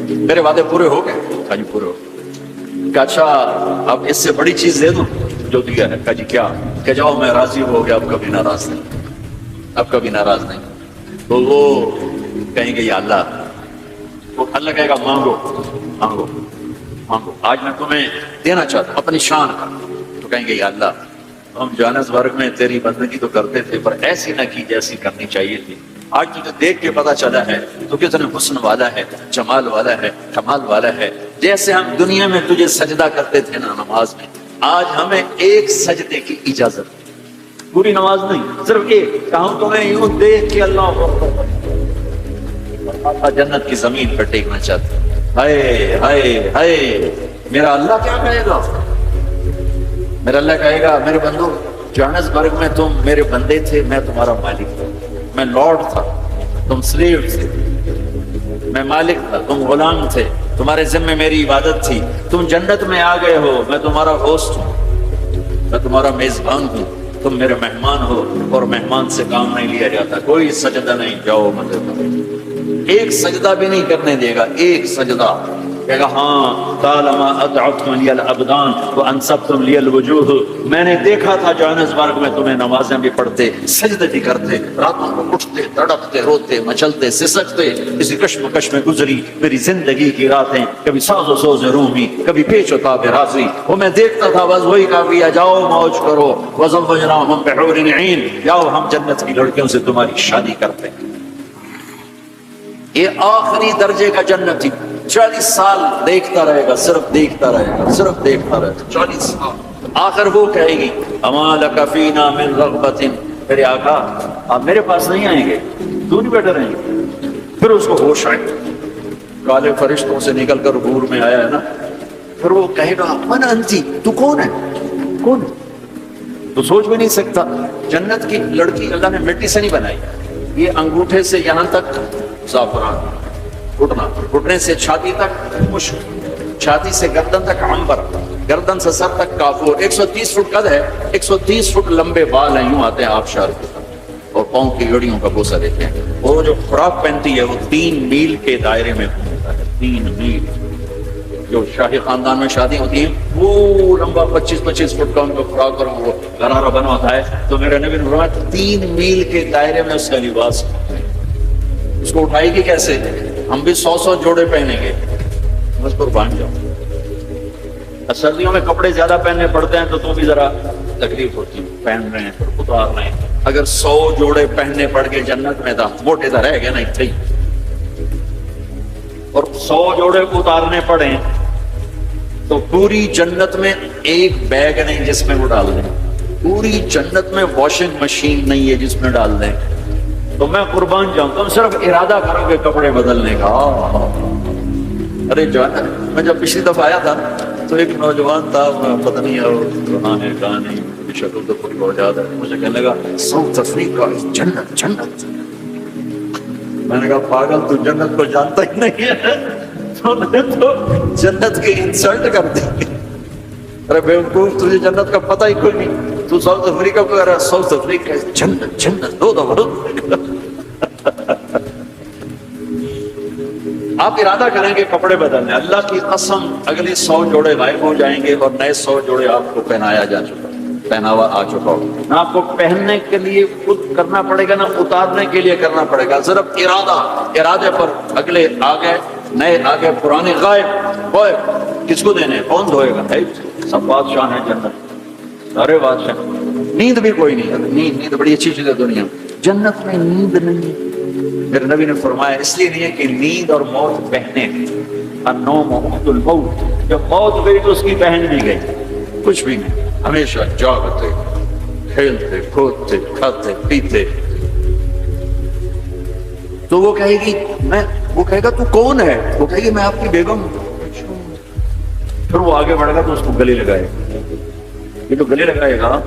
میرے وعدے پورے ہو گئے؟ کہا جی پورے ہو گئے. کہ اچھا اب اس سے بڑی چیز دے دوں جو دیا ہے؟ کہا جی کیا؟ کہ جاؤ میں راضی ہو گیا، اب کبھی ناراض نہیں، اب کبھی ناراض نہیں. تو وہ کہیں گے یا اللہ، تو اللہ کہے گا مانگو مانگو مانگو، آج میں تمہیں دینا چاہتا ہوں اپنی شان کا. تو کہیں گے یا اللہ ہم جوہانسبرگ میں تیری بندگی تو کرتے تھے پر ایسی نہ کی جیسی کرنی چاہیے تھی. آج تجھے دیکھ کے پتا چلا ہے تو کتنے حسن والا ہے، جمال والا ہے، کمال والا ہے. جیسے ہم دنیا میں تجھے سجدہ کرتے تھے نا نماز میں، آج ہمیں ایک سجدے کی اجازت ہے. پوری نماز نہیں، صرف ایک. کہوں تمہیں یوں دیکھ کے اللہ اکبر جنت کی زمین پر ٹیکنا چاہتا. ہائے ہائے ہائے، میرا اللہ کیا کہے گا؟ میرا اللہ کہے گا میرے بندو جوہانسبرگ میں تم میرے بندے تھے، میں تمہارا مالک تھا. میں لارڈ تھا، تم سلیو تھے. میں مالک تھا، تم غلام تھے. تمہارے ذمہ میری عبادت تھی. تم جنت میں آ گئے ہو، میں تمہارا ہوسٹ ہوں، میں تمہارا میزبان ہوں. تم میرے مہمان ہو اور مہمان سے کام نہیں لیا جاتا. کوئی سجدہ نہیں، جاؤ مزے کرو. ایک سجدہ بھی نہیں کرنے دے گا، ایک سجدہ. کہے گا ہاں طالما اتعبتم لی الابدان وانصبتم لی الوجوہ. میں نے دیکھا تھا جوہانسبرگ میں تمہیں نمازیں بھی پڑھتے، سجدے بھی کرتے، راتوں کو اٹھتے، تڑپتے، روتے، مچلتے، سسکتے. اسی کشمکش میں گزری میری زندگی کی راتیں، کبھی ساز و سوز رومی، کبھی پیچ و تاب رازی. وہ میں دیکھتا تھا، بس وہی کافی ہے. جاؤ موج کرو. وزوجناہم بحور عین، جاؤ ہم جنت کی لڑکیوں سے تمہاری شادی کرتے ہیں. یہ آخری درجے کا جنتی 40 سال دیکھتا رہے گا، صرف دیکھتا رہے گا، صرف دیکھتا رہے گا 40 سال. آخر وہ کہے گی اما لک فینا من رغبت، میرے آقا آپ میرے پاس نہیں آئیں گے، دور ہی بیٹھے رہیں گے. پھر اس کو ہوش آئے، کالے فرشتوں سے نکل کر حور میں آیا ہے نا. پھر وہ کہے گا من انتی، تو کون ہے؟ کون ہے؟ تو سوچ بھی نہیں سکتا. جنت کی لڑکی اللہ نے مٹی سے نہیں بنائی. یہ انگوٹھے سے یہاں تک زعفران، گھٹنے سے چھاتی تک مشک، چھاتی سے گردن تک عنبر، گردن سے سر تک کافور. 130 فٹ قد ہے، 130 فٹ لمبے بال ہیں، یوں آتے ہیں آبشار کے، اور پاؤں کی گڑیوں کا بوسہ دیتے ہیں. اور جو فراق پہنتی ہے وہ 3 میل کے دائرے میں گھومتا ہے. 3 میل. جو شاہی خاندان میں شادی ہوتی ہیں وہ لمبا 25 فٹ کا ان کا فراق اور وہ غرارہ بنا ہوتا ہے. تو میرے نبی نے فرمایا 3 میل کے دائرے میں اس کا لباس. اس کو اٹھائے گی کیسے؟ ہم بھی 100 جوڑے پہنیں گے، بس قربان جاؤ. سردیوں میں کپڑے زیادہ پہننے پڑتے ہیں تو تم بھی ذرا تکلیف ہوتی ہے، پہن رہے ہیں پھر اتار رہے ہیں. اگر 100 جوڑے پہننے پڑ کے جنت میں تھا موٹے تو رہ گئے نا اتنے ہی، اور 100 جوڑے اتارنے پڑے تو پوری جنت میں ایک بیگ نہیں جس میں وہ ڈال دیں. پوری جنت میں واشنگ مشین نہیں ہے جس میں ڈال دیں. تو میں قربان جاؤں، تم صرف ارادہ کرو گے کپڑے بدلنے کا. ارے جو ہے میں جب پچھلی دفعہ آیا تھا تو ایک نوجوان تھا، پتہ نہیں کہاں ہے کہاں نہیں، شکل تو پوری بہت زیادہ ہے. مجھے کہنے لگا ساؤتھ افریقہ جنت جنت. میں نے کہا پاگل تو جنت کو جانتا ہی نہیں ہے، تو نے تو جنت کی انسلٹ کر دی. ارے بیوقوف تجھے جنت کا پتہ ہی کوئی نہیں، تو ساؤتھ افریقہ کو کہہ رہا ہے ساؤتھ افریقہ جنت جنت. دو دفعہ آپ ارادہ کریں گے کپڑے بدلنے. اللہ کی قسم اگلی 100 جوڑے غائب ہو جائیں گے اور نئے 100 جوڑے آپ کو پہنایا جا چکا، پہناوا آ چکا ہو. نہ آپ کو پہننے کے لیے خود کرنا پڑے گا، نہ اتارنے کے لیے کرنا پڑے گا. صرف ارادے پر اگلے آ گئے، نئے آ گئے، پرانے غائب. کس کو دینے؟ کون دھوئے گا؟ سب بادشاہ ہیں جنت، سارے بادشاہ. نیند بھی کوئی نہیں. نیند بڑی اچھی چیز ہے دنیا. جنت میں نیند نہیں. میرے نبی نے فرمایا اس لیے نہیں ہے کہ نیند اور موت بہنے ہیں. النوم اخت الموت. جب موت گئی تو اس کی بہن بھی گئی. کچھ بھی نہیں، ہمیشہ جاگتے، کھیلتے، کودتے، کھاتے، پیتے. تو وہ کہے گی وہ کہے گا تو کون ہے؟ وہ کہے گی میں آپ کی بیگم ہوں. پھر وہ آگے بڑھے گا تو اس کو گلے لگائے گا. یہ تو گلے لگائے گا.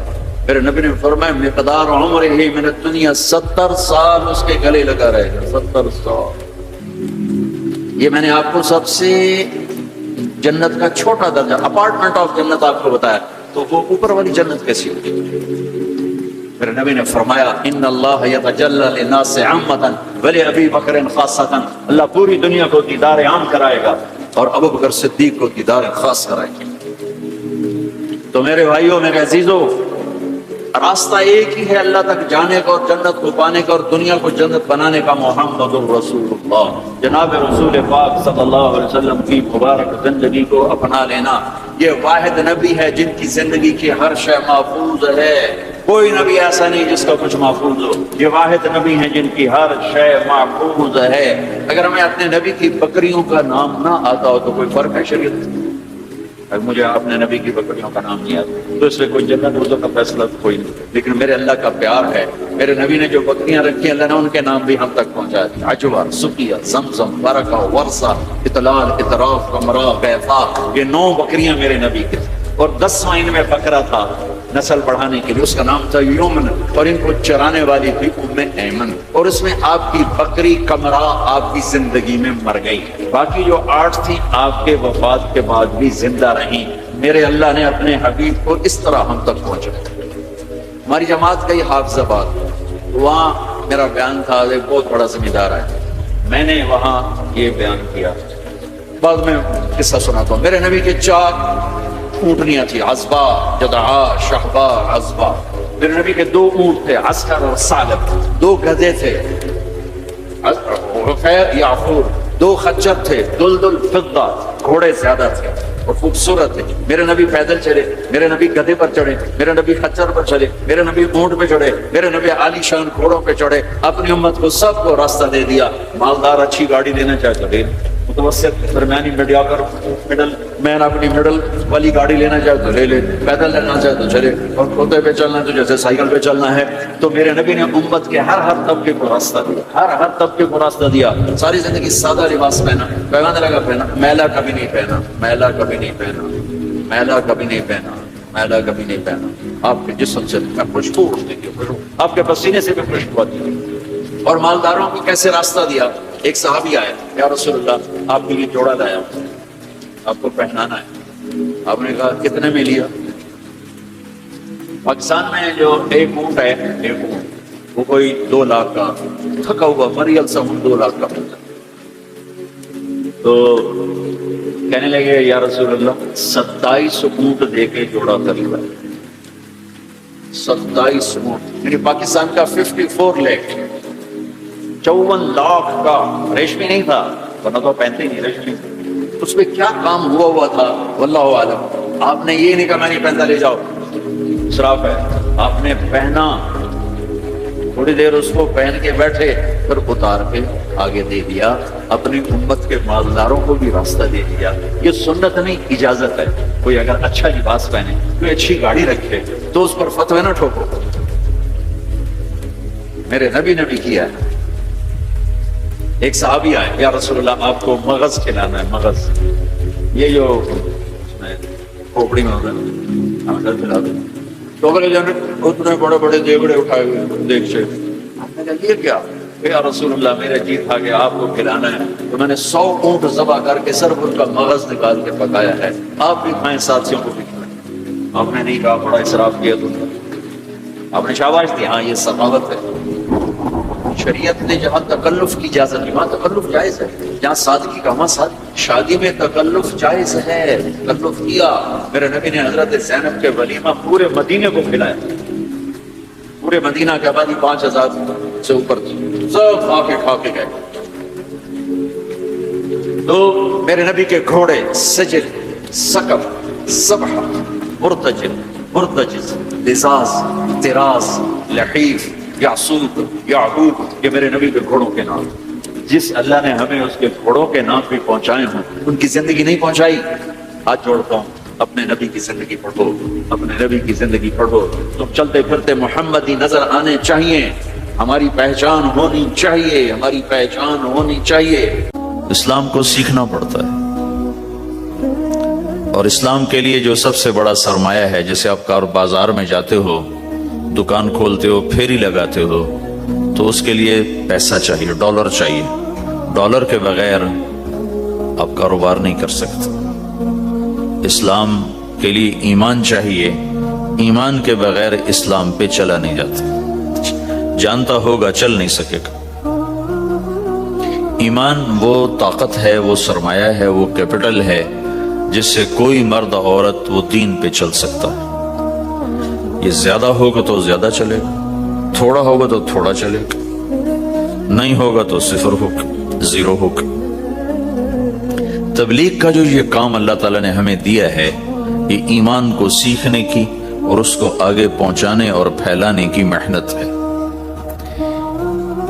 میرے نبی نے فرمایا مقدار عمر ہی من الدنیا 70 سال اس کے گلے لگا رہے گا. 70 سال. یہ میں نے آپ کو سب سے جنت کا چھوٹا درجہ، اپارٹمنٹ آف جنت آپ کو بتایا. تو وہ اوپر والی جنت کیسی ہوگی؟ میرے نبی نے فرمایا ان اللہ یتجلی للناس عامۃ ولابی بکر خاصۃ. اللہ پوری دنیا کو دیدار عام کرائے گا اور ابو بکر صدیق کو دیدار خاص کرائے گا. تو میرے بھائیوں، میرے عزیزوں، راستہ ایک ہی ہے اللہ تک جانے کا اور جنت کو پانے کا اور دنیا کو جنت بنانے کا، محمد الرسول اللہ، جناب رسول پاک صلی اللہ علیہ وسلم کی مبارک زندگی کو اپنا لینا۔ یہ واحد نبی ہے جن کی زندگی کی ہر شے محفوظ ہے، کوئی نبی ایسا نہیں جس کا کچھ محفوظ ہو، یہ واحد نبی ہیں جن کی ہر شے محفوظ ہے۔ اگر ہمیں اپنے نبی کی بکریوں کا نام نہ آتا ہو تو کوئی فرق ہے شریعت؟ اگر مجھے اپنے نبی کی بکریوں کا نام نہیں آتا تو اس میں کوئی جنت روزوں کا فیصلہ کوئی نہیں، لیکن میرے اللہ کا پیار ہے، میرے نبی نے جو بکریاں رکھی اللہ نے ان کے نام بھی ہم تک پہنچا دیا، عجوہ، سقیہ، زمزم، برکہ، ورثہ، اطلال، اطراف، قمرا، بیفا، یہ 9 بکریاں میرے نبی کے، اور 10واں ان میں بکرا تھا نسل بڑھانے کے لیے، اس کا نام تھا یومن، اور ان کو چرانے والی تھی ام ایمن، اور اس میں آپ کی بکری قمرا آپ کی زندگی میں مر گئی، باقی جو 8 تھی آپ کے وفات کے بعد بھی زندہ رہیں۔ میرے اللہ نے اپنے حبیب کو اس طرح ہم تک پہنچایا۔ ہماری جماعت گئی حافظ آباد، وہاں میرا بیان تھا، ایک بہت بڑا ذمہ دار ہے، میں نے وہاں یہ بیان کیا، بعد میں قصہ سناتا ہوں۔ میرے نبی کے 4 اونٹنیاں تھی، عزبہ، جدعا، شہبہ، عزبہ۔ میرے نبی کے 2 اونٹ تھے، عسکر اور سالب، 2 گدھے تھے، غفیر، یعفور، 2 خچر تھے، دلدل، فضہ، گھوڑے زیادہ تھے اور خوبصورت تھے۔ میرے نبی پیدل چلے، میرے نبی گدھے پر چڑھے، میرے نبی خچر پر چلے، میرے نبی اونٹ پہ چڑھے، میرے نبی عالی شان گھوڑوں پہ چڑھے، اپنی امت کو سب کو راستہ دے دیا۔ مالدار اچھی گاڑی لینا چاہے تو لے، متوسط درمیانی میڈیاکر مڈل مین اپنی مڈل والی گاڑی لینا چاہے تو لے لے، پیدل لینا چاہے تو چلے، اور کھوتے پہ چلنا ہے تو جیسے سائیکل پہ چلنا ہے۔ تو میرے نبی نے امت کے ہر طبقے کو راستہ دیا، ہر طبقے کو راستہ دیا۔ ساری زندگی سادہ لباس پہنا، پیغام لگا پہنا، میلا کبھی نہیں پہنا، میلا کبھی نہیں پہنا، میلا کبھی نہیں پہنا، میلا کبھی نہیں پہنا۔ آپ کے جسم سے میں خوشبو اٹھتی تھی، آپ کے پسینے سے بھی خوشبو آتی تھی۔ اور مالداروں کو کیسے راستہ دیا؟ ایک صحابی آئے، یا رسول اللہ آپ کے لیے جوڑا لایا ہوں، آپ کو پہنانا ہے۔ آپ نے کہا کتنے میں لیا؟ پاکستان میں جو ایک اونٹ ہے، ایک اونٹ وہ کوئی 2 لاکھ کا، تھکا ہوا مریل سا اونٹ 2 لاکھ کا ہوتا ہے۔ تو کہنے لگے یا رسول اللہ 27 اونٹ دے کے جوڑا خریدا، 27 اونٹ، یعنی پاکستان کا 54 لاکھ، 54 لاکھ کا ریشمی نہیں تھا، ورنہ تو پہنتے نہیں ریشمی، اس میں کیا کام ہوا تھا واللہ عالم۔ آپ نے یہ نہیں کہا میں نہیں پہنتا لے جاؤ، اسراف ہے۔ آپ نے پہنا، تھوڑی دیر اس کو پہن کے بیٹھے، پھر اتار کے آگے دے دیا، اپنی امت کے مالداروں کو بھی راستہ دے دیا۔ یہ سنت نہیں، اجازت ہے۔ کوئی اگر اچھا لباس پہنے، کوئی اچھی گاڑی رکھے تو اس پر فتوی نہ ٹھوکو، میرے نبی نے بھی کیا ہے۔ ایک صحابی آئے، یا رسول اللہ آپ کو مغز کھلانا ہے، مغز، یہ جو کھوپڑی میں ہوتا ہے، ہمیں کھلا دو۔ تو اگر اتنے بڑے بڑے دیوڑے اٹھائے ہوئے دیکھ سے، آپ نے کہا یہ کیا؟ یا رسول اللہ میرا جی تھا کہ آپ کو کھلانا ہے، تو میں نے 100 اونٹ ذبح کر کے صرف ان کا مغز نکال کے پکایا ہے، آپ بھی کھائیں، ساتھیوں کو بھی کھائیں۔ آپ نے نہیں کہا بڑا اسراف کیا تم نے، آپ نے شاباش دی، ہاں یہ سخاوت ہے۔ شریعت نے جہاں تکلف کی اجازت دی وہاں تکلف جائز ہے، جہاں سادگی کا وہاں شادی میں تکلف جائز ہے، تکلف کیا۔ میرے نبی نے حضرت زینب کے ولیمہ پورے مدینے کو کھلایا، پورے مدینہ کی آبادی 5000 سے اوپر تھی، سب آ کے کھا کے گئے۔ تو میرے نبی کے گھوڑے سجل، سقف، سبح، مرتجل، مرتجز، لزاز، تراز، لحیف، یعصوب، یعقوب، یہ میرے نبی کے گھوڑوں کے نام۔ جس اللہ نے ہمیں اس کے گھوڑوں کے نام بھی پہنچائے ہوں، ان کی زندگی نہیں پہنچائی۔ ہاتھ جوڑتا ہوں، اپنے نبی کی زندگی پڑھو، اپنے نبی کی زندگی پڑھو۔ تم چلتے پھرتے محمدی نظر آنے چاہیے، ہماری پہچان ہونی چاہیے، ہماری پہچان ہونی چاہیے۔ اسلام کو سیکھنا پڑتا ہے، اور اسلام کے لیے جو سب سے بڑا سرمایہ ہے، جیسے آپ بازار میں جاتے ہو، دکان کھولتے ہو، پھیری لگاتے ہو، تو اس کے لیے پیسہ چاہیے، ڈالر چاہیے۔ ڈالر کے بغیر آپ کاروبار نہیں کر سکتے۔ اسلام کے لیے ایمان چاہیے، ایمان کے بغیر اسلام پہ چلا نہیں جاتا، جانتا ہوگا چل نہیں سکے گا۔ ایمان وہ طاقت ہے، وہ سرمایہ ہے، وہ کیپٹل ہے جس سے کوئی مرد عورت وہ دین پہ چل سکتا ہے۔ یہ زیادہ ہوگا تو زیادہ چلے گا، تھوڑا ہوگا تو تھوڑا چلے گا، نہیں ہوگا تو صفر ہوگا، زیرو ہوگا۔ تبلیغ کا جو یہ کام اللہ تعالیٰ نے ہمیں دیا ہے، یہ ایمان کو سیکھنے کی اور اس کو آگے پہنچانے اور پھیلانے کی محنت ہے۔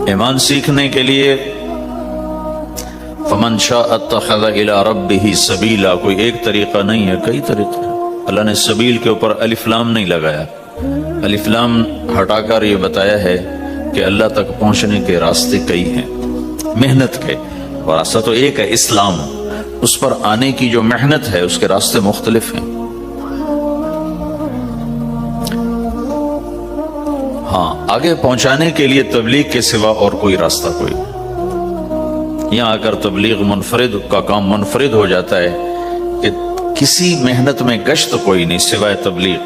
ایمان سیکھنے کے لیے فمن شاء اتخذ الی ربہ سبیلا، کوئی ایک طریقہ نہیں ہے، کئی طریقے ہیں۔ اللہ نے سبیل کے اوپر الف لام نہیں لگایا، الف لام ہٹا کر یہ بتایا ہے کہ اللہ تک پہنچنے کے راستے کئی ہیں، محنت کے، اور راستہ تو ایک ہے اسلام، اس پر آنے کی جو محنت ہے اس کے راستے مختلف ہیں۔ ہاں، آگے پہنچانے کے لیے تبلیغ کے سوا اور کوئی راستہ کوئی نہیں۔ یہاں آ کر تبلیغ منفرد کا کام منفرد ہو جاتا ہے کہ کسی محنت میں گشت کوئی نہیں سوائے تبلیغ،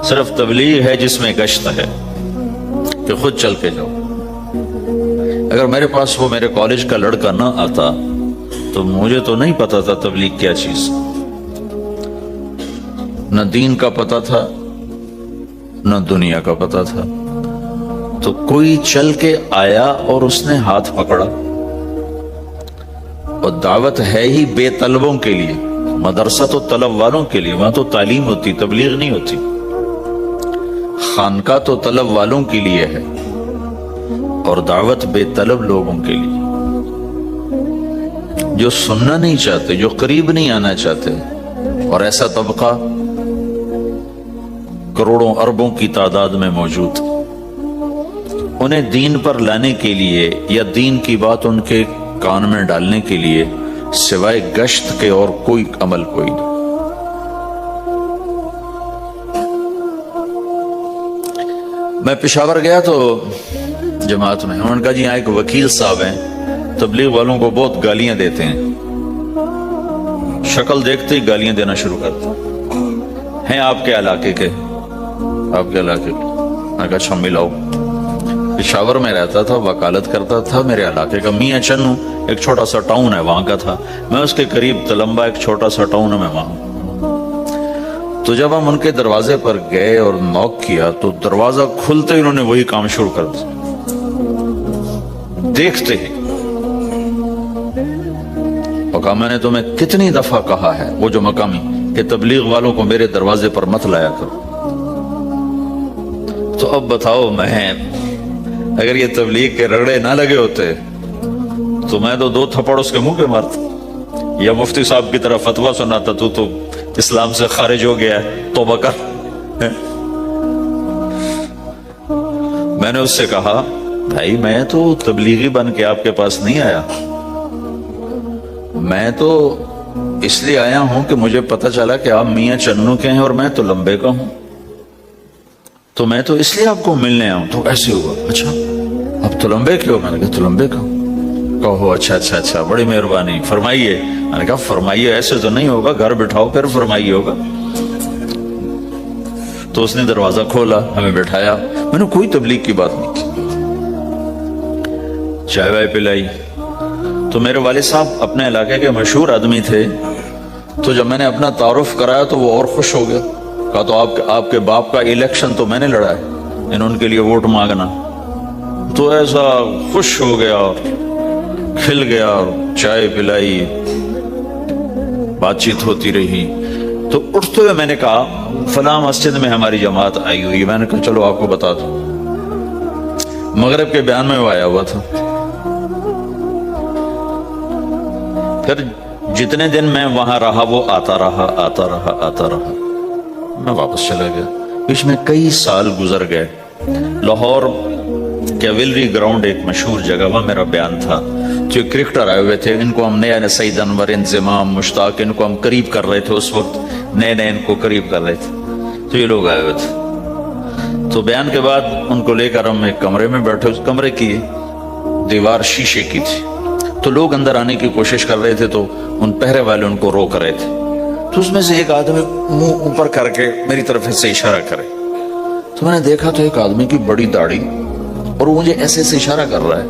صرف تبلیغ ہے جس میں گشت ہے کہ خود چل کے جاؤ۔ اگر میرے پاس وہ میرے کالج کا لڑکا نہ آتا تو مجھے تو نہیں پتا تھا تبلیغ کیا چیز، نہ دین کا پتا تھا نہ دنیا کا پتا تھا، تو کوئی چل کے آیا اور اس نے ہاتھ پکڑا۔ اور دعوت ہے ہی بے طلبوں کے لیے، مدرسہ تو طلب والوں کے لیے، وہاں تو تعلیم ہوتی، تبلیغ نہیں ہوتی۔ خانقاہ تو طلب والوں کے لیے ہے اور دعوت بے طلب لوگوں کے لیے، جو سننا نہیں چاہتے، جو قریب نہیں آنا چاہتے، اور ایسا طبقہ کروڑوں اربوں کی تعداد میں موجود، انہیں دین پر لانے کے لیے یا دین کی بات ان کے کان میں ڈالنے کے لیے سوائے گشت کے اور کوئی عمل کوئی نہیں۔ میں پشاور گیا تو جماعت میں انہوں نے کہا جی یہاں ایک وکیل صاحب ہیں، تبلیغ والوں کو بہت گالیاں دیتے ہیں، شکل دیکھتے ہی گالیاں دینا شروع کرتے ہیں آپ کے علاقے کے، آپ کے علاقے کے۔ میں کہا اچھا ملاؤ۔ پشاور میں رہتا تھا، وکالت کرتا تھا، میرے علاقے کا میاں چنو ایک چھوٹا سا ٹاؤن ہے وہاں کا تھا، میں اس کے قریب تلمبا ایک چھوٹا سا ٹاؤن ہے میں وہاں۔ تو جب ہم ان کے دروازے پر گئے اور نوک کیا تو دروازہ کھلتے ہی انہوں نے وہی کام شروع کر دیا، دیکھتے ہی۔ اور کہا میں نے تمہیں کتنی دفعہ کہا ہے، وہ جو مقامی، کہ تبلیغ والوں کو میرے دروازے پر مت لایا کرو۔ تو اب بتاؤ، میں اگر یہ تبلیغ کے رگڑے نہ لگے ہوتے تو میں تو 2 تھپڑ اس کے منہ پہ مارتا، یا مفتی صاحب کی طرف فتویٰ سناتا تو اسلام سے خارج ہو گیا ہے، توبہ کر۔ میں نے اس سے کہا بھائی میں تو تبلیغی بن کے آپ کے پاس نہیں آیا، میں تو اس لیے آیا ہوں کہ مجھے پتا چلا کہ آپ میاں چنو کے ہیں اور میں تو لمبے کا ہوں، تو میں تو اس لیے آپ کو ملنے آؤں۔ تو ایسے ہوا، اچھا اب تو لمبے کے ہو؟ میں نے کہا تو لمبے کا ہوں۔ کہو اچھا اچھا اچھا، بڑی مہربانی، فرمائیے۔ میں نے کہا فرمائیے ایسے تو نہیں ہوگا، گھر بٹھاؤ پھر فرمائیے ہوگا۔ تو اس نے دروازہ کھولا، ہمیں بٹھایا، میں نے کوئی تبلیغ کی بات نہیں کی، چائے وائے پلائی۔ تو میرے والد صاحب اپنے علاقے کے مشہور آدمی تھے، تو جب میں نے اپنا تعارف کرایا تو وہ اور خوش ہو گیا، کہا تو آپ کے باپ کا الیکشن تو میں نے لڑا ہے، ان کے لیے ووٹ مانگنا۔ تو ایسا خوش ہو گیا اور کھل گیا، اور چائے پلائی، بات چیت ہوتی رہی۔ تو اٹھتے ہوئے میں نے کہا فلاں مسجد میں ہماری جماعت آئی ہوئی، میں نے کہا چلو آپ کو بتا دوں، مغرب کے بیان میں وہ آیا ہوا تھا۔ پھر جتنے دن میں وہاں رہا وہ آتا رہا آتا رہا آتا رہا، میں واپس چلا گیا۔ بیچ میں کئی سال گزر گئے۔ لاہور کیولری گراؤنڈ ایک مشہور جگہ، وہاں میرا بیان تھا، جو کرکٹر آئے ہوئے تھے، ان کو ہم نیا سعید انور، انضمام، مشتاق، ان کو ہم قریب کر رہے تھے، اس وقت نئے ان کو قریب کر رہے تھے، تو یہ لوگ آئے ہوئے تھے۔ تو بیان کے بعد ان کو لے کر ہم ایک کمرے میں بیٹھے، اس کمرے کی دیوار شیشے کی تھی، تو لوگ اندر آنے کی کوشش کر رہے تھے، تو ان پہرے والے ان کو روک رہے تھے۔ تو اس میں سے ایک آدمی منہ اوپر کر کے میری طرف سے اشارہ کرے، تو میں نے دیکھا تو ایک آدمی کی بڑی داڑھی، اور وہ مجھے ایسے اشارہ کر رہا ہے،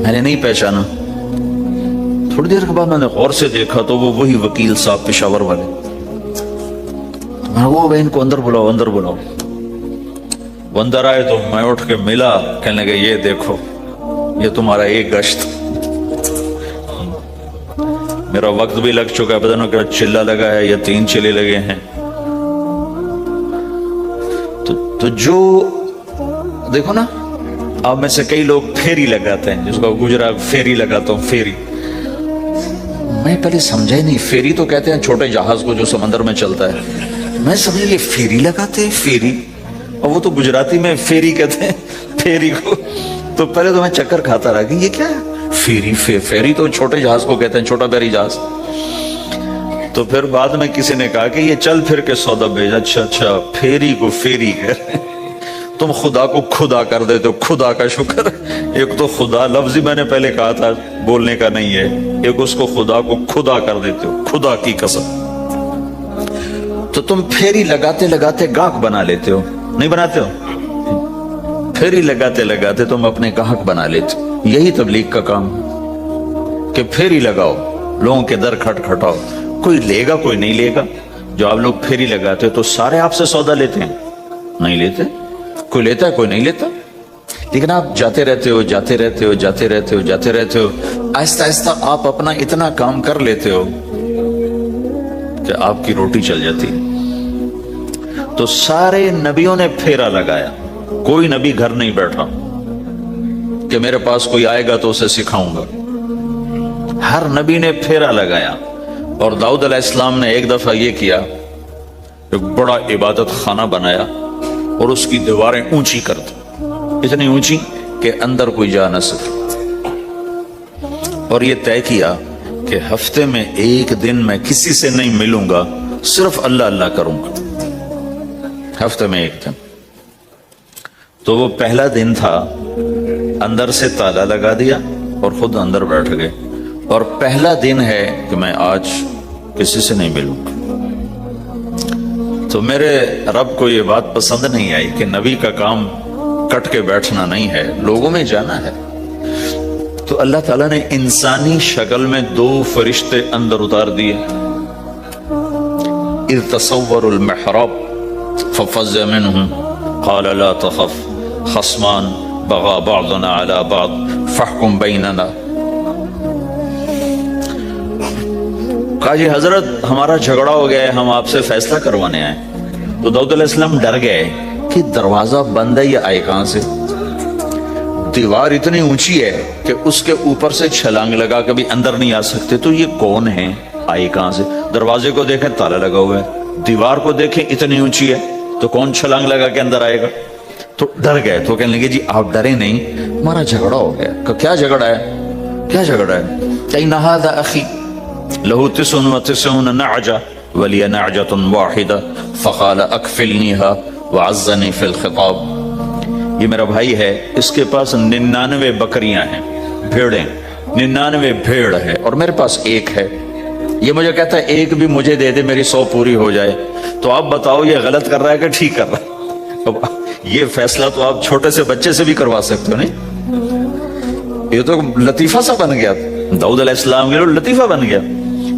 میں نے نہیں پہچانا۔ تھوڑی دیر کے بعد میں نے غور سے دیکھا تو وہ وہی وکیل صاحب پشاور والے۔ تو وہ ان کو اندر بلاؤ اندر بلاؤ. وہ اندر آئے تو میں اٹھ کے ملا, کہنے لگے یہ دیکھو یہ تمہارا ایک گشت, میرا وقت بھی لگ چکا ہے, پتہ نہیں کیا چلہ لگا ہے یا 3 چلے لگے ہیں. تو جو دیکھو نا, آپ میں سے کئی لوگ پھیری لگاتے ہیں, جس کو گجرا پھیری لگاتا ہوں, پھیری. میں پہلے سمجھا ہی نہیں, پھیری تو کہتے ہیں چھوٹے جہاز کو جو سمندر میں چلتا ہے, میں سمجھا یہ پھیری لگاتے ہیں, پھیری, اور وہ تو گجراتی میں پھیری کہتے ہیں پھیری کو. تو پہلے تو میں چکر کھاتا رہا کہ یہ کیا ہے پھیری, پھیری تو چھوٹے جہاز کو کہتے ہیں, چھوٹا بحری جہاز. تو پھر بعد میں کسی نے کہا کہ یہ چل پھر کے سودا بھیجا. اچھا پھیری کو پھیری ہے, تم خدا کو خدا کر دیتے ہو, خدا کا شکر. ایک تو خدا لفظ ہی میں نے پہلے کہا تھا بولنے کا نہیں ہے, ایک اس کو خدا کو خدا کر دیتے ہو, خدا کی قسم. تو تم پھیری لگاتے لگاتے گاہک بنا لیتے ہو, نہیں بناتے ہو؟ پھیری لگاتے لگاتے تم اپنے گاہک بنا لیتے ہو. یہی تبلیغ کا کام کہ پھیری لگاؤ, لوگوں کے در کھٹکھٹاؤ, کوئی لے گا کوئی نہیں لے گا. جو آپ لوگ پھیری لگاتے ہو تو سارے آپ سے سودا لیتے ہیں؟ نہیں لیتے. کوئی لیتا ہے کوئی نہیں لیتا. لیکن آپ جاتے رہتے ہو جاتے رہتے ہو جاتے رہتے ہو جاتے رہتے ہو, آہستہ آہستہ آپ اپنا اتنا کام کر لیتے ہو کہ آپ کی روٹی چل جاتی. تو سارے نبیوں نے پھیرا لگایا, کوئی نبی گھر نہیں بیٹھا کہ میرے پاس کوئی آئے گا تو اسے سکھاؤں گا. ہر نبی نے پھیرا لگایا. اور داؤد علیہ السلام نے ایک دفعہ یہ کیا, ایک بڑا عبادت خانہ بنایا اور اس کی دیواریں اونچی کر دی, اتنی اونچی کہ اندر کوئی جا نہ سکے. اور یہ طے کیا کہ ہفتے میں ایک دن میں کسی سے نہیں ملوں گا, صرف اللہ اللہ کروں گا, ہفتے میں ایک دن. تو وہ پہلا دن تھا, اندر سے تالا لگا دیا اور خود اندر بیٹھ گئے. اور پہلا دن ہے کہ میں آج کسی سے نہیں ملوں گا. تو میرے رب کو یہ بات پسند نہیں آئی کہ نبی کا کام کٹ کے بیٹھنا نہیں ہے, لوگوں میں جانا ہے. تو اللہ تعالیٰ نے انسانی شکل میں 2 فرشتے اندر اتار دیے. اذ تصوروا المحراب ففزع منهم قال لا تخف خصمان بغى بعضنا على بعض فاحكم بيننا. کہا جی حضرت ہمارا جھگڑا ہو گیا ہے, ہم آپ سے فیصلہ کروانے آئے. تو داؤد علیہ السلام ڈر گئے کہ دروازہ بند ہے, یہ آئے کہاں سے؟ دیوار اتنی اونچی ہے کہ اس کے اوپر سے چھلانگ لگا کبھی اندر نہیں آ سکتے. تو یہ کون ہے, آئے کہاں سے؟ دروازے کو دیکھیں تالا لگا ہوا ہے, دیوار کو دیکھیں اتنی اونچی ہے, تو کون چھلانگ لگا کے اندر آئے گا؟ تو ڈر گئے. تو کہنے لگے جی آپ ڈرے نہیں, ہمارا جھگڑا ہو گیا. کہ کیا جھگڑا ہے, کیا جھگڑا ہے؟ کہ هذا اخی له 99 نعجة ولي نعجة واحدة فقال اكفلنيها وعزني في الخطاب. یہ میرا بھائی ہے, اس کے پاس 99 بکریاں ہیں, بھیڑیں, 99 بھیڑ ہے, اور میرے پاس ایک ہے. یہ مجھے کہتا ہے ایک بھی مجھے دے دے, میری 100 پوری ہو جائے. تو آپ بتاؤ یہ غلط کر رہا ہے کہ ٹھیک کر رہا ہے؟ یہ فیصلہ تو آپ چھوٹے سے بچے سے بھی کروا سکتے ہو, نہیں؟ یہ تو لطیفہ سا بن گیا, داؤد علیہ السلام کے لیے لطیفہ بن گیا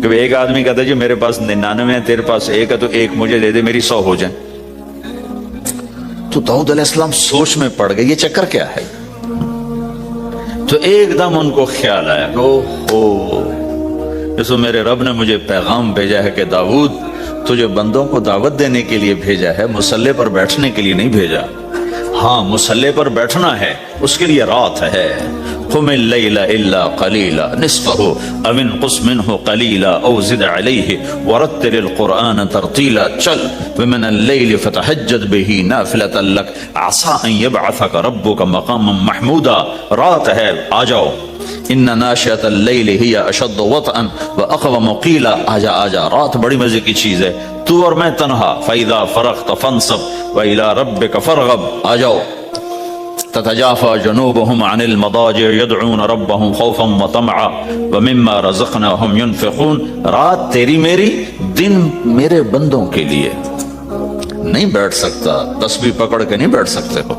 کہ ایک آدمی کہتا ہے جی میرے پاس 99 ہے, تیرے پاس ایک ہے, تو ایک مجھے دے دے, میری 100 ہو جائیں. تو داؤد علیہ السلام سوچ میں پڑ گئے یہ چکر کیا ہے. تو ایک دم ان کو خیال آیا کہ اوہو, جسو میرے رب نے مجھے پیغام بھیجا ہے کہ داؤد تجھے بندوں کو دعوت دینے کے لیے بھیجا ہے, مسلح پر بیٹھنے کے لیے نہیں بھیجا. ہاں مسلح پر بیٹھنا ہے, اس کے لیے رات ہے. قم اللیل الا قلیلا نصفه او انقص منه قلیلا او زد علیہ ورتل القرآن ترتیلا. چل ومن اللیل فتحجد به نافلة لک عسى ان یبعثک ربک مقاما محمودا. رات ہے, آ جاؤ. ان ناشئۃ اللیل ہی اشد وطئا واقوم قیلا. آجا آجا, رات بڑی مزے کی چیز ہے, تو اور میں تنہا. فاذا فرغت فانصب والى ربک فارغب. آ جاؤ. تتجافى جنوبهم عن المضاجع يدعون ربهم خوفا وطمعا ومما رزقناهم ينفقون. رات تیری میری, دن میرے بندوں کے لیے. نہیں بیٹھ سکتا, تسبیح پکڑ کے نہیں بیٹھ سکتے ہو.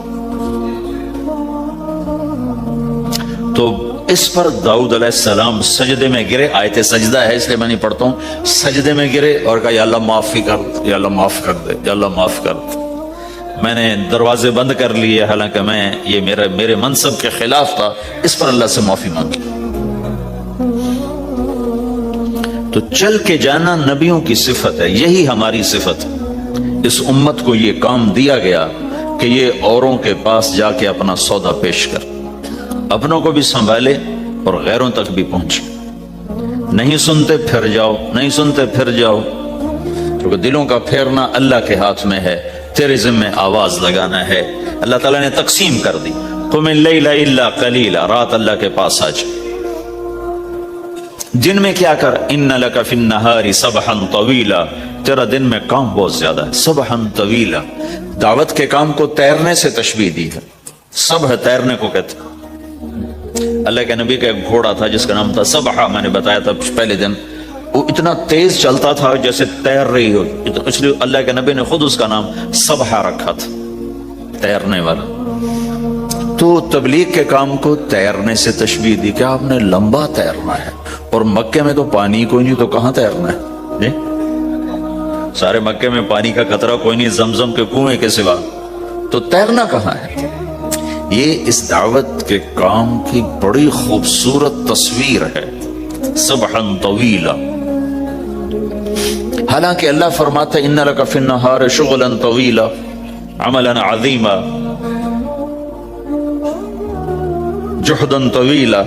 تو اس پر داؤد علیہ السلام سجدے میں گرے. آیت سجدہ ہے اس لیے میں نہیں پڑھتا ہوں. سجدے میں گرے اور کہا یا اللہ معافی کر دے, یا اللہ معاف کر دے, یا اللہ معاف کر دے. میں نے دروازے بند کر لیے, حالانکہ یہ میرے منصب کے خلاف تھا. اس پر اللہ سے معافی مانگی. تو چل کے جانا نبیوں کی صفت ہے, یہی ہماری صفت. اس امت کو یہ کام دیا گیا کہ یہ اوروں کے پاس جا کے اپنا سودا پیش کر, اپنوں کو بھی سنبھالے اور غیروں تک بھی پہنچے. نہیں سنتے پھر جاؤ, نہیں سنتے پھر جاؤ, کیونکہ دلوں کا پھیرنا اللہ کے ہاتھ میں ہے. تیرے ذمہ آواز لگانا ہے. اللہ تعالیٰ نے تقسیم کر دی. قم اللیل الا قلیلا, رات اللہ کے پاس آ جا. دن میں کیا کر, ان لک فی النہار سبحا طویلا, تیرا دن میں کام بہت زیادہ ہے. سبحا طویلا, دعوت کے کام کو تیرنے سے تشبیہ دی ہے. سبح تیرنے کو کہتے ہیں. اللہ کے نبی کا ایک گھوڑا تھا جس کا نام تھا سبحہ, میں نے بتایا تھا پہلے دن. وہ اتنا تیز چلتا تھا جیسے تیر رہی ہو, اس لیے اللہ کے نبی نے خود اس کا نام سبحہ رکھا تھا, تیرنے والا. تو تبلیغ کے کام کو تیرنے سے تشبیہ دی کہ آپ نے لمبا تیرنا ہے. اور مکے میں تو پانی کوئی نہیں, تو کہاں تیرنا ہے جی؟ سارے مکے میں پانی کا قطرہ کوئی نہیں, زمزم کے کنویں کے سوا, تو تیرنا کہاں ہے؟ یہ اس دعوت کے کام کی بڑی خوبصورت تصویر ہے, سبحا طویلا. حالانکہ اللہ فرماتا ہے ان لک فی النہار شغلا طویلا عملا عظیما جہدا طویلا,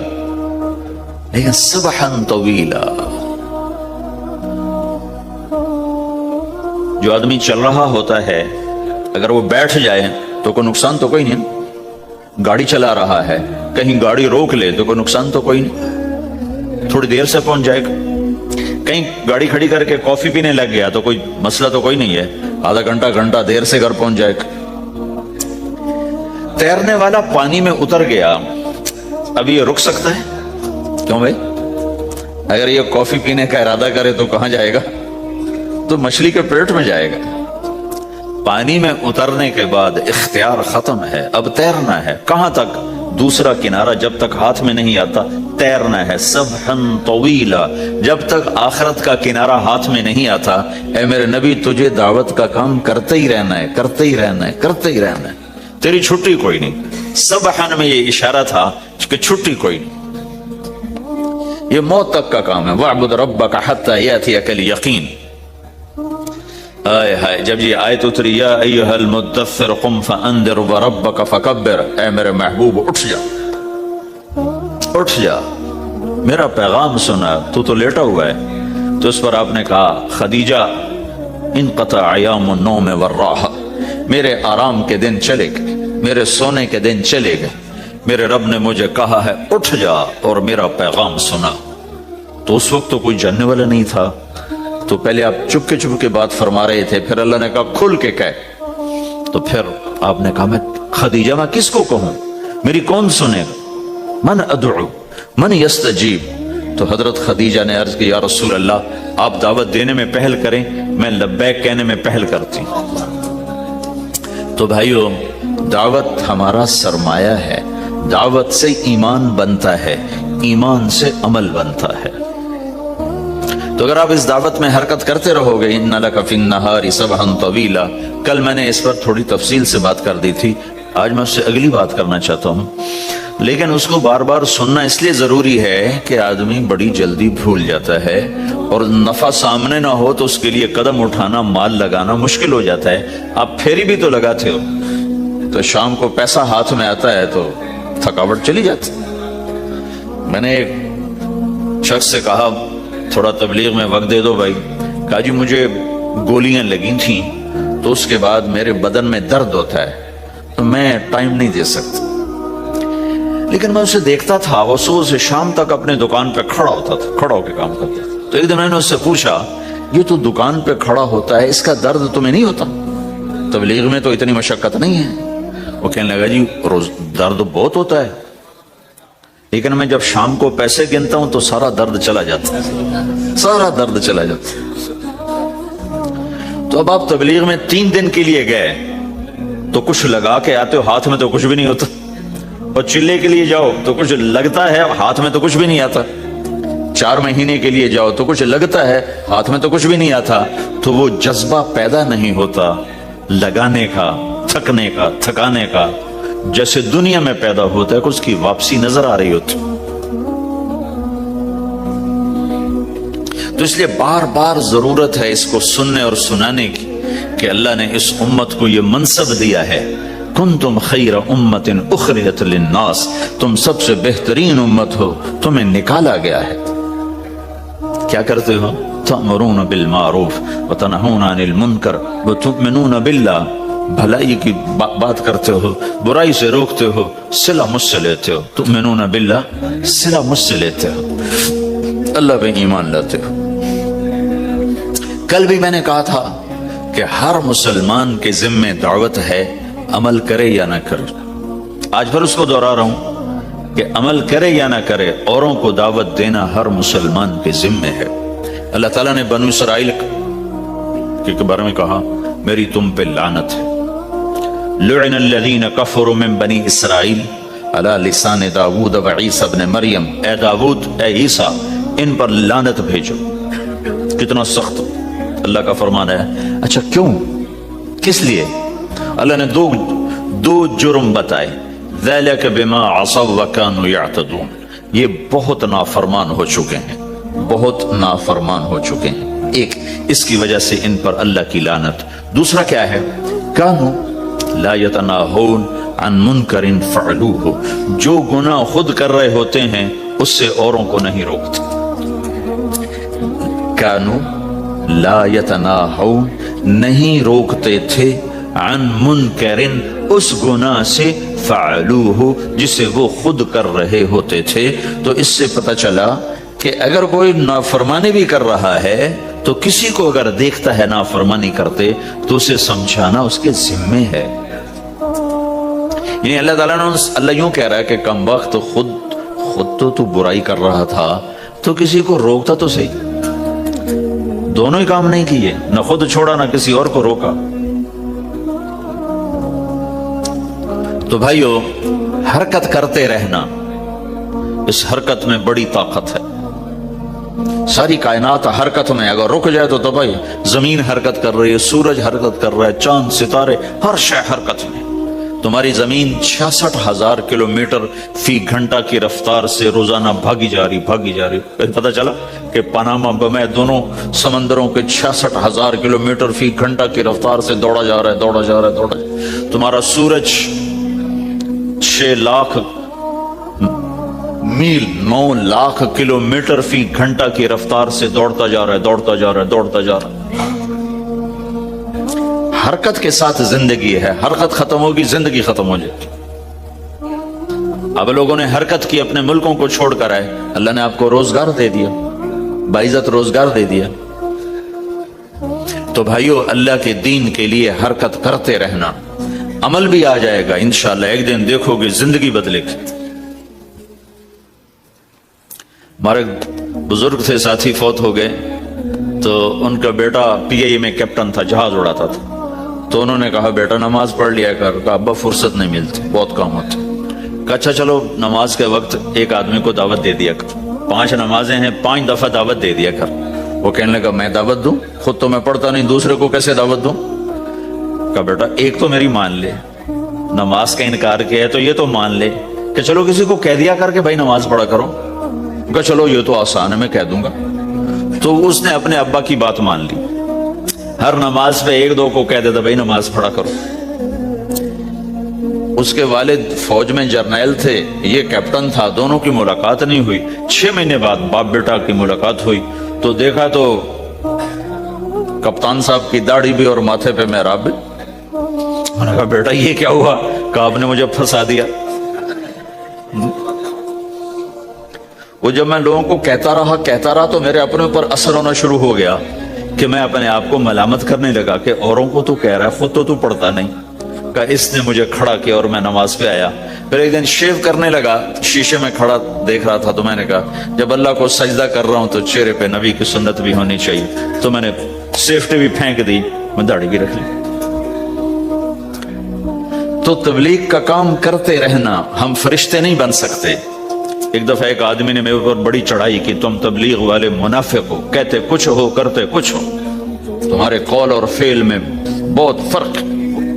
لیکن سبحا طویلا. جو آدمی چل رہا ہوتا ہے اگر وہ بیٹھ جائے تو کوئی نقصان تو کوئی نہیں. گاڑی چلا رہا ہے, کہیں گاڑی روک لے تو کوئی نقصان تو کوئی نہیں, تھوڑی دیر سے پہنچ جائے گا. کہیں گاڑی کھڑی کر کے کافی پینے لگ گیا تو کوئی مسئلہ تو کوئی نہیں ہے, آدھا گھنٹہ دیر سے گھر پہنچ جائے گا. تیرنے والا پانی میں اتر گیا, اب یہ رک سکتا ہے؟ کیوں بھائی؟ اگر یہ کافی پینے کا ارادہ کرے تو کہاں جائے گا؟ تو مچھلی کے پیٹ میں جائے گا. پانی میں اترنے کے بعد اختیار ختم ہے, اب تیرنا ہے. کہاں تک؟ دوسرا کنارہ جب تک ہاتھ میں نہیں آتا تیرنا ہے. سبحا طویلا, جب تک آخرت کا کنارہ ہاتھ میں نہیں آتا اے میرے نبی تجھے دعوت کا کام کرتے ہی رہنا ہے, کرتے ہی رہنا ہے, کرتے ہی رہنا ہے. تیری چھٹی کوئی نہیں. سبحا میں یہ اشارہ تھا کہ چھٹی کوئی نہیں, یہ موت تک کا کام ہے. وَاعْبُدْ رَبَّكَ حَتَّى يَأْتِيَكَ الْيَقِينُ. آئے ہائے, جب یہ آیت اتری یا ایھا المدثر قم فانذر وربک فکبر, اے میرے محبوب اٹھ جا, اٹھ جا, میرا پیغام سنا. تو لیٹا ہوا ہے. تو اس پر آپ نے کہا خدیجہ انقطع ایام النوم والراحہ, میرے آرام کے دن چلے گئے, میرے سونے کے دن چلے گئے. میرے رب نے مجھے کہا ہے اٹھ جا اور میرا پیغام سنا. تو اس وقت تو کوئی جاننے والا نہیں تھا, تو پہلے آپ چپ کے بات فرما رہے تھے, پھر اللہ نے کہا کھل کے کہے. تو پھر آپ نے کہا میں خدیجہ میں کس کو کہوں, میری کون سنے گا؟ من ادعو من یستجیب. تو حضرت خدیجہ نے عرض کی یا رسول اللہ آپ دعوت دینے میں پہل کریں, میں لبیک کہنے میں پہل کرتی ہوں. تو بھائیو دعوت ہمارا سرمایہ ہے, دعوت سے ایمان بنتا ہے, ایمان سے عمل بنتا ہے. تو اگر آپ اس دعوت میں حرکت کرتے رہو گے, ان لک فی النہار سبحا طویلا. کل میں نے اس پر تھوڑی تفصیل سے بات کر دی تھی, آج میں اس سے اگلی بات کرنا چاہتا ہوں. لیکن اس کو بار بار سننا اس لیے ضروری ہے کہ آدمی بڑی جلدی بھول جاتا ہے, اور نفع سامنے نہ ہو تو اس کے لیے قدم اٹھانا, مال لگانا مشکل ہو جاتا ہے. آپ پھیری بھی تو لگاتے ہو, تو شام کو پیسہ ہاتھ میں آتا ہے تو تھکاوٹ چلی جاتی. میں نے ایک شخص سے کہا تھوڑا تبلیغ میں وقت دے دو بھائی. کہا جی مجھے گولیاں لگی تھیں تو اس کے بعد میرے بدن میں درد ہوتا ہے, تو میں ٹائم نہیں دے سکتا. لیکن میں اسے دیکھتا تھا وہ صبح سے شام تک اپنے دکان پہ کھڑا ہوتا تھا, کھڑا ہو کے کام کرتا تھا. تو ایک دن میں نے اس سے پوچھا یہ تو دکان پہ کھڑا ہوتا ہے, اس کا درد تمہیں نہیں ہوتا؟ تبلیغ میں تو اتنی مشقت نہیں ہے. وہ کہنے لگا جی روز درد بہت ہوتا ہے, لیکن میں جب شام کو پیسے گنتا ہوں تو سارا درد چلا جاتا ہے, سارا درد چلا جاتا ہے. تو اب آپ تبلیغ میں 3 دن کے لیے گئے تو کچھ لگا کے آتے ہو, ہاتھ میں تو کچھ بھی نہیں ہوتا, اور چلے کے لیے جاؤ تو کچھ لگتا ہے، ہاتھ میں تو کچھ بھی نہیں آتا. 4 مہینے کے لیے جاؤ تو کچھ لگتا ہے، ہاتھ میں تو کچھ بھی نہیں آتا. تو وہ جذبہ پیدا نہیں ہوتا لگانے کا، تھکنے کا، تھکانے کا، جیسے دنیا میں پیدا ہوتا ہے کہ اس کی واپسی نظر آ رہی ہوتی. تو اس لیے بار بار ضرورت ہے اس کو سننے اور سنانے کی کہ اللہ نے اس امت کو یہ منصب دیا ہے، کنتم خیر امت اخرجت للناس، تم سب سے بہترین امت ہو، تمہیں نکالا گیا ہے. کیا کرتے ہو؟ تأمرون بالمعروف وتنہون عن المنکر وتؤمنون باللہ، بھلائی کی بات کرتے ہو، برائی سے روکتے ہو، صلہ مجھ سے لیتے ہو. تؤمنون باللہ، صلہ مجھ سے لیتے ہو، اللہ پہ ایمان لاتے ہو. کل بھی میں نے کہا تھا کہ ہر مسلمان کے ذمہ دعوت ہے، عمل کرے یا نہ کرے. آج پھر اس کو دوہرا رہا ہوں کہ عمل کرے یا نہ کرے، اوروں کو دعوت دینا ہر مسلمان کے ذمہ ہے. اللہ تعالیٰ نے بنو اسرائیل کے بارے میں کہا میری تم پہ لعنت ہے. لعن الذین کفروا من بنی اسرائیل علی لسان داود و عیسیٰ ابن مریم، اے داود، اے عیسیٰ، ان پر لعنت بھیجو. کتنا سخت اللہ کا فرمان ہے. اچھا کیوں؟ کس لیے؟ اللہ نے دو جرم بتائے. ذَلِكَ بِمَا عَصَوْا وَكَانُوا يَعْتَدُونَ، یہ بہت نافرمان ہو چکے ہیں، بہت نافرمان ہو چکے ہیں. ایک اس کی وجہ سے ان پر اللہ کی لعنت. دوسرا کیا ہے؟ كَانُوا لَا يَتَنَاهُونَ عَن مُنْكَرٍ فَعَلُوهُ، جو گناہ خود کر رہے ہوتے ہیں اس سے اوروں کو نہیں روکتے. كَانُوا لَا يَتَنَاهُونَ، نہیں روکتے تھے، عن منکرن، اس گناہ سے، فعلوہ، جسے وہ خود کر رہے ہوتے تھے. تو اس سے پتہ چلا کہ اگر کوئی نافرمانی بھی کر رہا ہے تو کسی کو اگر دیکھتا ہے نافرمانی کرتے تو اسے سمجھانا اس کے ذمہ ہے. یعنی اللہ تعالیٰ نے اللہ یوں کہہ رہا ہے کہ کم وقت خود تو برائی کر رہا تھا تو کسی کو روکتا تو صحیح. دونوں ہی کام نہیں کیے، نہ خود چھوڑا نہ کسی اور کو روکا. تو بھائیو، حرکت کرتے رہنا، اس حرکت میں بڑی طاقت ہے. ساری کائنات حرکت میں، اگر رک جائے تو بھائی زمین حرکت کر رہی ہے، سورج حرکت کر رہا ہے، چاند ستارے، ہر شے حرکت میں. تمہاری زمین 66,000 کلومیٹر فی گھنٹہ کی رفتار سے روزانہ بھاگی جا رہی. پتہ چلا کہ پاناما بمے دونوں سمندروں کے 66,000 کلومیٹر فی گھنٹہ کی رفتار سے دوڑا جا رہا ہے. تمہارا سورج 6 لاکھ میل 9 لاکھ کلومیٹر فی گھنٹہ کی رفتار سے دوڑتا جا رہا ہے. حرکت کے ساتھ زندگی ہے، حرکت ختم ہوگی زندگی ختم ہو جائے گی. اب لوگوں نے حرکت کی، اپنے ملکوں کو چھوڑ کر آئے، اللہ نے آپ کو روزگار دے دیا، باعزت روزگار دے دیا. تو بھائیو، اللہ کے دین کے لیے حرکت کرتے رہنا، عمل بھی آ جائے گا انشاءاللہ. ایک دن دیکھو گے زندگی بدلے گی. ہمارے بزرگ تھے، ساتھی فوت ہو گئے، تو ان کا بیٹا PIA میں کیپٹن تھا، جہاز اڑاتا تھا. تو انہوں نے کہا بیٹا نماز پڑھ لیا کر. کہا ابا فرصت نہیں ملتی، بہت کام ہوتے. کہا اچھا چلو نماز کے وقت ایک آدمی کو دعوت دے دیا کر. 5 نمازیں ہیں، 5 دفعہ دعوت دے دیا کر. وہ کہنے لگا میں دعوت دوں؟ خود تو میں پڑھتا نہیں، دوسرے کو کیسے دعوت دوں؟ کہا بیٹا ایک تو میری مان لے، نماز کا انکار کیا ہے تو یہ تو مان لے کہ چلو کسی کو کہہ دیا کر کہ بھائی نماز پڑھا کرو. کہا چلو یہ تو آسان ہے، میں کہہ دوں گا. تو اس نے اپنے ابا کی بات مان لی، ہر نماز پہ 1-2 کو کہہ دیتا بھائی نماز پڑھا کرو. اس کے والد فوج میں جرنیل تھے، یہ کیپٹن تھا. دونوں کی ملاقات نہیں ہوئی. 6 مہینے بعد باپ بیٹا کی ملاقات ہوئی تو دیکھا تو کپتان صاحب کی داڑھی بھی اور ماتھے پہ محراب بھی. میں نے کہا بیٹا یہ کیا ہوا؟ کہا آپ نے مجھے پھنسا دیا. وہ جب میں لوگوں کو کہتا رہا تو میرے اپنے اوپر اثر ہونا شروع ہو گیا کہ میں اپنے آپ کو ملامت کرنے لگا کہ اوروں کو تو کہہ رہا ہے، خود تو پڑھتا نہیں. کہا اس نے مجھے کھڑا کیا اور میں نماز پہ آیا. پھر ایک دن شیو کرنے لگا، شیشے میں کھڑا دیکھ رہا تھا تو میں نے کہا جب اللہ کو سجدہ کر رہا ہوں تو چہرے پہ نبی کی سنت بھی ہونی چاہیے. تو میں نے سیفٹی بھی پھینک دی، میں داڑھی بھی رکھ لی. تو تبلیغ کا کام کرتے رہنا. ہم فرشتے نہیں بن سکتے. ایک دفعہ ایک آدمی نے میرے اوپر بڑی چڑھائی کی, تم تبلیغ والے منافق ہو, کہتے کچھ ہو کرتے کچھ ہو, تمہارے قول اور فعل میں بہت فرق ہے,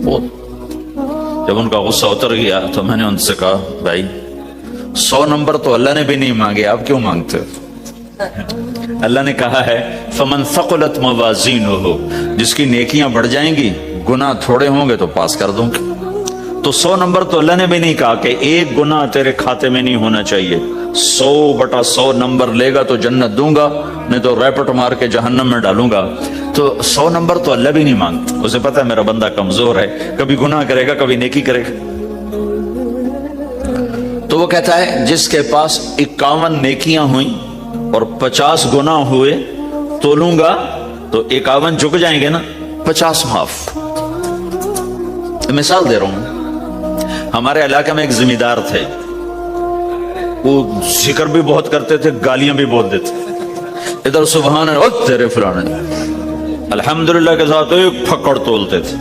بہت. جب ان کا غصہ اتر گیا تو میں نے ان سے کہا, بھائی 100 نمبر تو اللہ نے بھی نہیں مانگے, آپ کیوں مانگتے ہو؟ اللہ نے کہا ہے فمن ثقلت موازینہ, جس کی نیکیاں بڑھ جائیں گی گناہ تھوڑے ہوں گے تو پاس کر دوں گا. تو 100 نمبر تو اللہ نے بھی نہیں کہا کہ ایک گناہ تیرے کھاتے میں نہیں ہونا چاہیے. 100/100 نمبر لے گا تو جنت دوں گا, نہیں تو ریپٹ مار کے جہنم میں ڈالوں گا. تو 100 نمبر تو اللہ بھی نہیں مانگتا. اسے پتا ہے میرا بندہ کمزور ہے, کبھی گناہ کرے گا کبھی نیکی کرے گا. تو وہ کہتا ہے جس کے پاس 51 نیکیاں ہوئیں اور 50 گناہ ہوئے تولوں گا تو 51 جھک جائیں گے نا, 50 معاف. مثال دے رہا ہوں. ہمارے علاقے میں ایک ذمہ دار تھے, وہ ذکر بھی بہت کرتے تھے, گالیاں بھی بہت دیتے. ادھر سبحان اللہ تیرے فلانے, الحمدللہ کے ساتھ ایک پھکڑ تولتے تھے.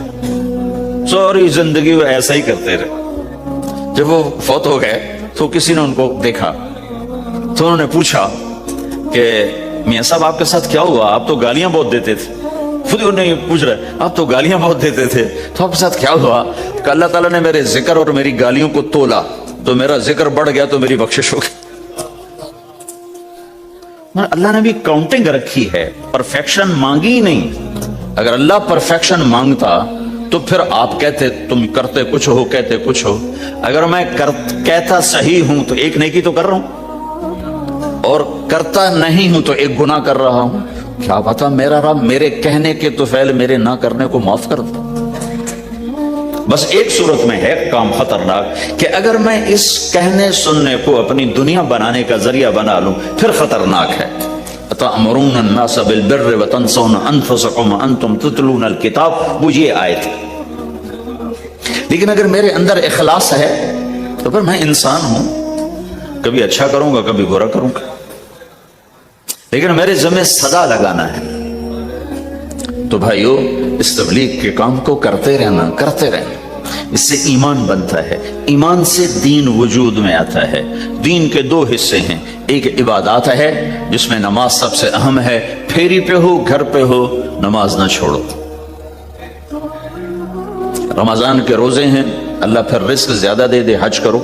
ساری زندگی وہ ایسا ہی کرتے رہے. جب وہ فوت ہو گئے تو کسی نے ان کو دیکھا تو انہوں نے پوچھا کہ میاں صاحب آپ کے ساتھ کیا ہوا, آپ تو گالیاں بہت دیتے تھے. خود انہیں پوچھ رہے آپ تو گالیاں بہت دیتے تھے, تو آپ کے ساتھ کیا ہوا؟ کہ اللہ تعالیٰ نے میرے ذکر اور میری گالیوں کو تولا تو میرا ذکر بڑھ گیا تو میری بخشش ہو گئی. اللہ نے بھی کاؤنٹنگ رکھی ہے, پرفیکشن مانگی ہی نہیں. اگر اللہ پرفیکشن مانگتا تو پھر آپ کہتے تم کرتے کچھ ہو کہتے کچھ ہو. اگر میں کہتا صحیح ہوں تو ایک نیکی تو کر رہا ہوں, اور کرتا نہیں ہوں تو ایک گناہ کر رہا ہوں. کیا پتا میرا رب میرے کہنے کے تو فعل میرے نہ کرنے کو معاف کر دے. بس ایک صورت میں ہے کام خطرناک کہ اگر میں اس کہنے سننے کو اپنی دنیا بنانے کا ذریعہ بنا لوں پھر خطرناک ہے. أَتَأْمُرُونَ النَّاسَ بِالْبِرِّ وَتَنْسَوْنَ أَنفُسَكُمْ وَأَنْتُمْ تُتْلُونَ الْكِتَابَ, وہ یہ آیت ہے. لیکن اگر میرے اندر اخلاص ہے تو پھر میں انسان ہوں, کبھی اچھا کروں گا کبھی برا کروں گا, لیکن میرے ذمہ صدا لگانا ہے. تو بھائیو اس تبلیغ کے کام کو کرتے رہنا, کرتے رہنا. اس سے ایمان بنتا ہے, ایمان سے دین وجود میں آتا ہے. دین کے 2 حصے ہیں, ایک عبادات ہے جس میں نماز سب سے اہم ہے. پھیری پہ ہو گھر پہ ہو نماز نہ چھوڑو. رمضان کے روزے ہیں, اللہ پھر رزق زیادہ دے دے, حج کرو,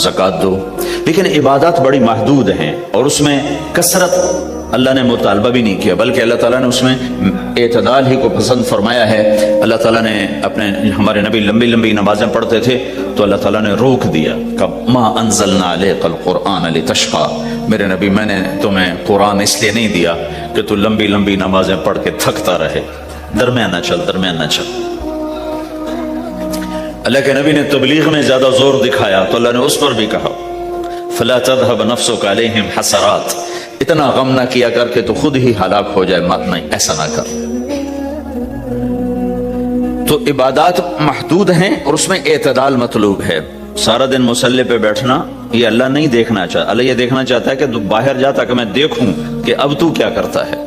زکوٰۃ دو. لیکن عبادات بڑی محدود ہیں اور اس میں کثرت اللہ نے مطالبہ بھی نہیں کیا, بلکہ اللہ تعالیٰ نے اس میں اعتدال ہی کو پسند فرمایا ہے. اللہ تعالیٰ نے ہمارے نبی لمبی لمبی نمازیں پڑھتے تھے تو اللہ تعالیٰ نے روک دیا کہ ما انزلنا علیک القرآن لتشقى, میرے نبی میں نے تمہیں قرآن اس لیے نہیں دیا کہ تو لمبی لمبی نمازیں پڑھ کے تھکتا رہے, درمیان نہ چل, درمیان نہ چل. اللہ کے نبی نے تبلیغ میں زیادہ زور دکھایا تو اللہ نے اس پر بھی کہا فلا تذهب نفسك عليهم حسرات, اتنا غم نہ کیا کر کے تو خود ہی ہلاک ہو جائے, مات نہیں, ایسا نہ کر. تو عبادات محدود ہیں اور اس میں اعتدال مطلوب ہے. سارا دن مصلی پہ بیٹھنا یہ اللہ نہیں دیکھنا چاہتا. اللہ یہ دیکھنا چاہتا ہے کہ تو باہر جا تاکہ میں دیکھوں کہ اب تو کیا کرتا ہے.